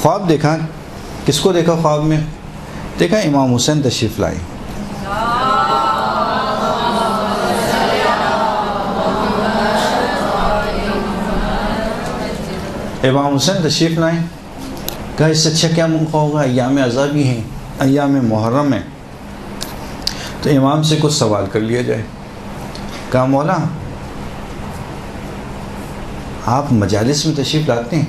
خواب دیکھا، کس کو دیکھا خواب میں؟ دیکھا امام حسین تشریف لائے. امام حسین تشریف لائیں. کہا اس سے اچھا کیا موقع ہوگا، ایام عذابی ہیں، ایام محرم ہیں، تو امام سے کچھ سوال کر لیا جائے. کہا مولا آپ مجالس میں تشریف لاتے ہیں؟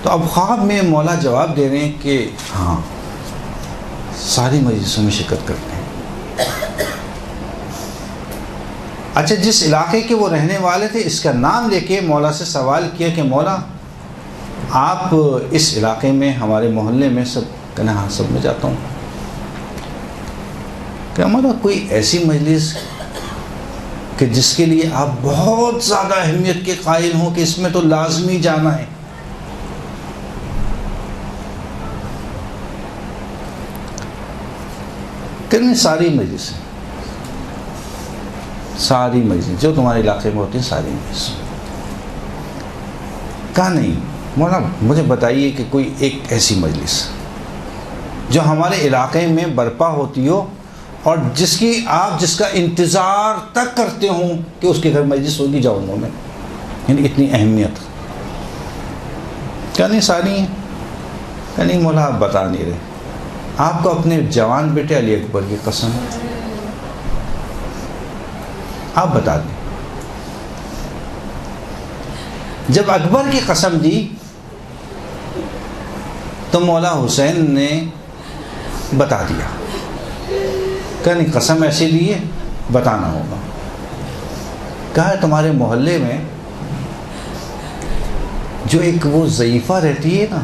تو اب خواب میں مولا جواب دے رہے ہیں کہ ہاں ساری مجلسوں میں شرکت کرتے ہیں. اچھا، جس علاقے کے وہ رہنے والے تھے اس کا نام لے کے مولا سے سوال کیا کہ مولا آپ اس علاقے میں ہمارے محلے میں سب؟ کہنا ہاں سب میں جاتا ہوں. کہ مولا کوئی ایسی مجلس کہ جس کے لیے آپ بہت زیادہ اہمیت کے قائل ہوں کہ اس میں تو لازمی جانا ہے. کہ ساری مجلسیں، ساری مجلسیں جو تمہارے علاقے میں ہوتی ہیں ساری مجلسیں. کہا نہیں مولا مجھے بتائیے کہ کوئی ایک ایسی مجلس جو ہمارے علاقے میں برپا ہوتی ہو اور جس کا انتظار تک کرتے ہوں کہ اس کے گھر مجلس ہوگی جاؤں گا میں، یعنی اتنی اہمیت. کہا نہیں ساری ہیں. کہا نہیں مولا آپ بتا نہیں رہے، آپ کو اپنے جوان بیٹے علی اکبر کی قسم آپ بتا دیں. جب اکبر کی قسم دی تو مولا حسین نے بتا دیا. کہا نہیں قسم ایسے لی ہے بتانا ہوگا. کہا تمہارے محلے میں جو ایک وہ ضعیفہ رہتی ہے نا،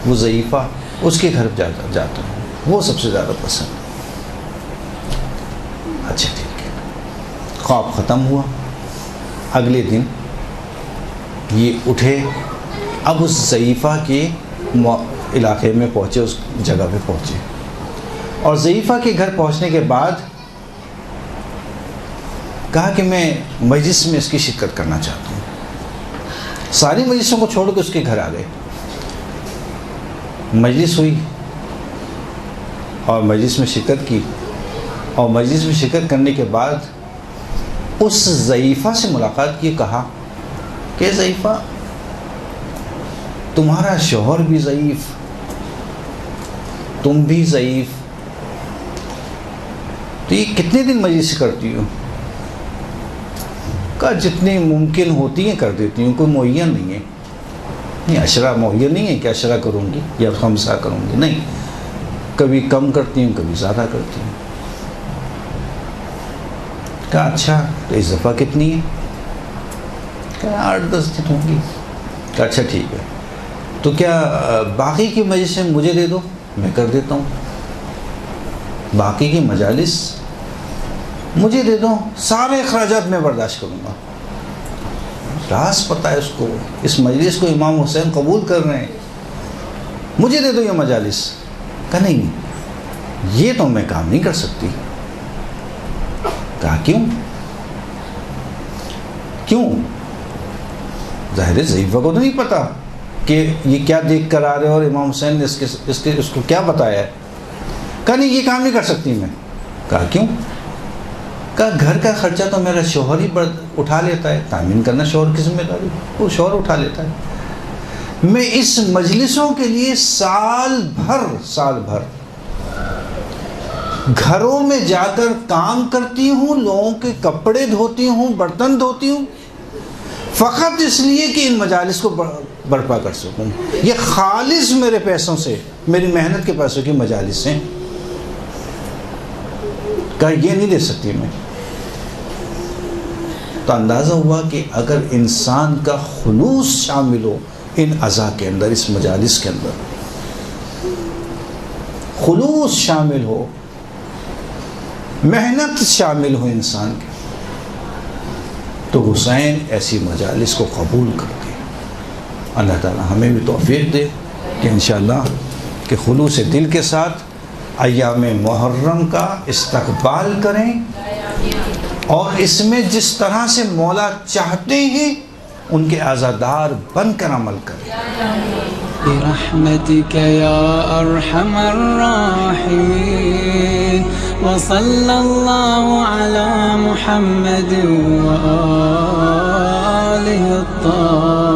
وہ ضعیفہ اس کے گھر جاتا ہوں، وہ سب سے زیادہ پسند. اچھا ٹھیک ہے. خواب ختم ہوا. اگلے دن یہ اٹھے، اب اس ضعیفہ کے علاقے میں پہنچے، اس جگہ پہ پہنچے، اور ضعیفہ کے گھر پہنچنے کے بعد کہا کہ میں مجلس میں اس کی شرکت کرنا چاہتا ہوں. ساری مجلسوں کو چھوڑ کے اس کے گھر آ گئے. مجلس ہوئی اور مجلس میں شرکت کی، اور مجلس میں شرکت کرنے کے بعد اس ضعیفہ سے ملاقات کی. کہا کہ ضعیفہ تمہارا شوہر بھی ضعیف، تم بھی ضعیف، تو یہ کتنے دن مجلس کرتی ہو؟ کہا جتنی ممکن ہوتی ہیں کر دیتی ہوں، کوئی معین نہیں ہے. نہیں عشرہ معین نہیں ہے کہ عشرہ کروں گی یا خمسہ کروں گی، نہیں، کبھی کم کرتی ہوں کبھی زیادہ کرتی ہوں. کہا اچھا تو اس دفعہ کتنی ہے؟ کہا 8-10 دن ہوں گی. کہا اچھا ٹھیک ہے، تو کیا باقی کی مجلسیں مجھے دے دو، میں کر دیتا ہوں. باقی کی مجالس مجھے دے دو، سارے اخراجات میں برداشت کروں گا. راز پتہ ہے اس کو، اس مجلس کو امام حسین قبول کر رہے ہیں، مجھے دے دو یہ مجالس. کہا نہیں یہ تو میں کام نہیں کر سکتی. کہا کیوں؟ ظاہر ضعیفہ کو تو نہیں پتا کہ یہ کیا دیکھ کر آ رہے اور امام حسین نے اس کو کیا بتایا ہے. کہا نہیں یہ کام نہیں کر سکتی میں. کہا کیوں؟ کہا گھر کا خرچہ تو میرا شوہر ہی اٹھا لیتا ہے، تامین کرنا شوہر کی ذمہ داری، وہ شوہر اٹھا لیتا ہے. میں اس مجلسوں کے لیے سال بھر گھروں میں جا کر کام کرتی ہوں، لوگوں کے کپڑے دھوتی ہوں، برتن دھوتی ہوں، فقط اس لیے کہ ان مجالس کو برپا کر سکوں. یہ خالص میرے پیسوں سے، میری محنت کے پیسوں کی مجالس ہیں. کہا یہ نہیں دے سکتی میں. تو اندازہ ہوا کہ اگر انسان کا خلوص شامل ہو ان اعضاء کے اندر، اس مجالس کے اندر خلوص شامل ہو، محنت شامل ہو انسان کی، تو حسین ایسی مجالس کو قبول کرتے. اللہ تعالی ہمیں بھی توفیق دے کہ انشاءاللہ کہ خلوص دل کے ساتھ ایام محرم کا استقبال کریں اور اس میں جس طرح سے مولا چاہتے ہیں ان کے عزادار بن کر عمل کریں. برحمتك يا أرحم الراحمين وصلى الله على محمد وآله الطاهرين.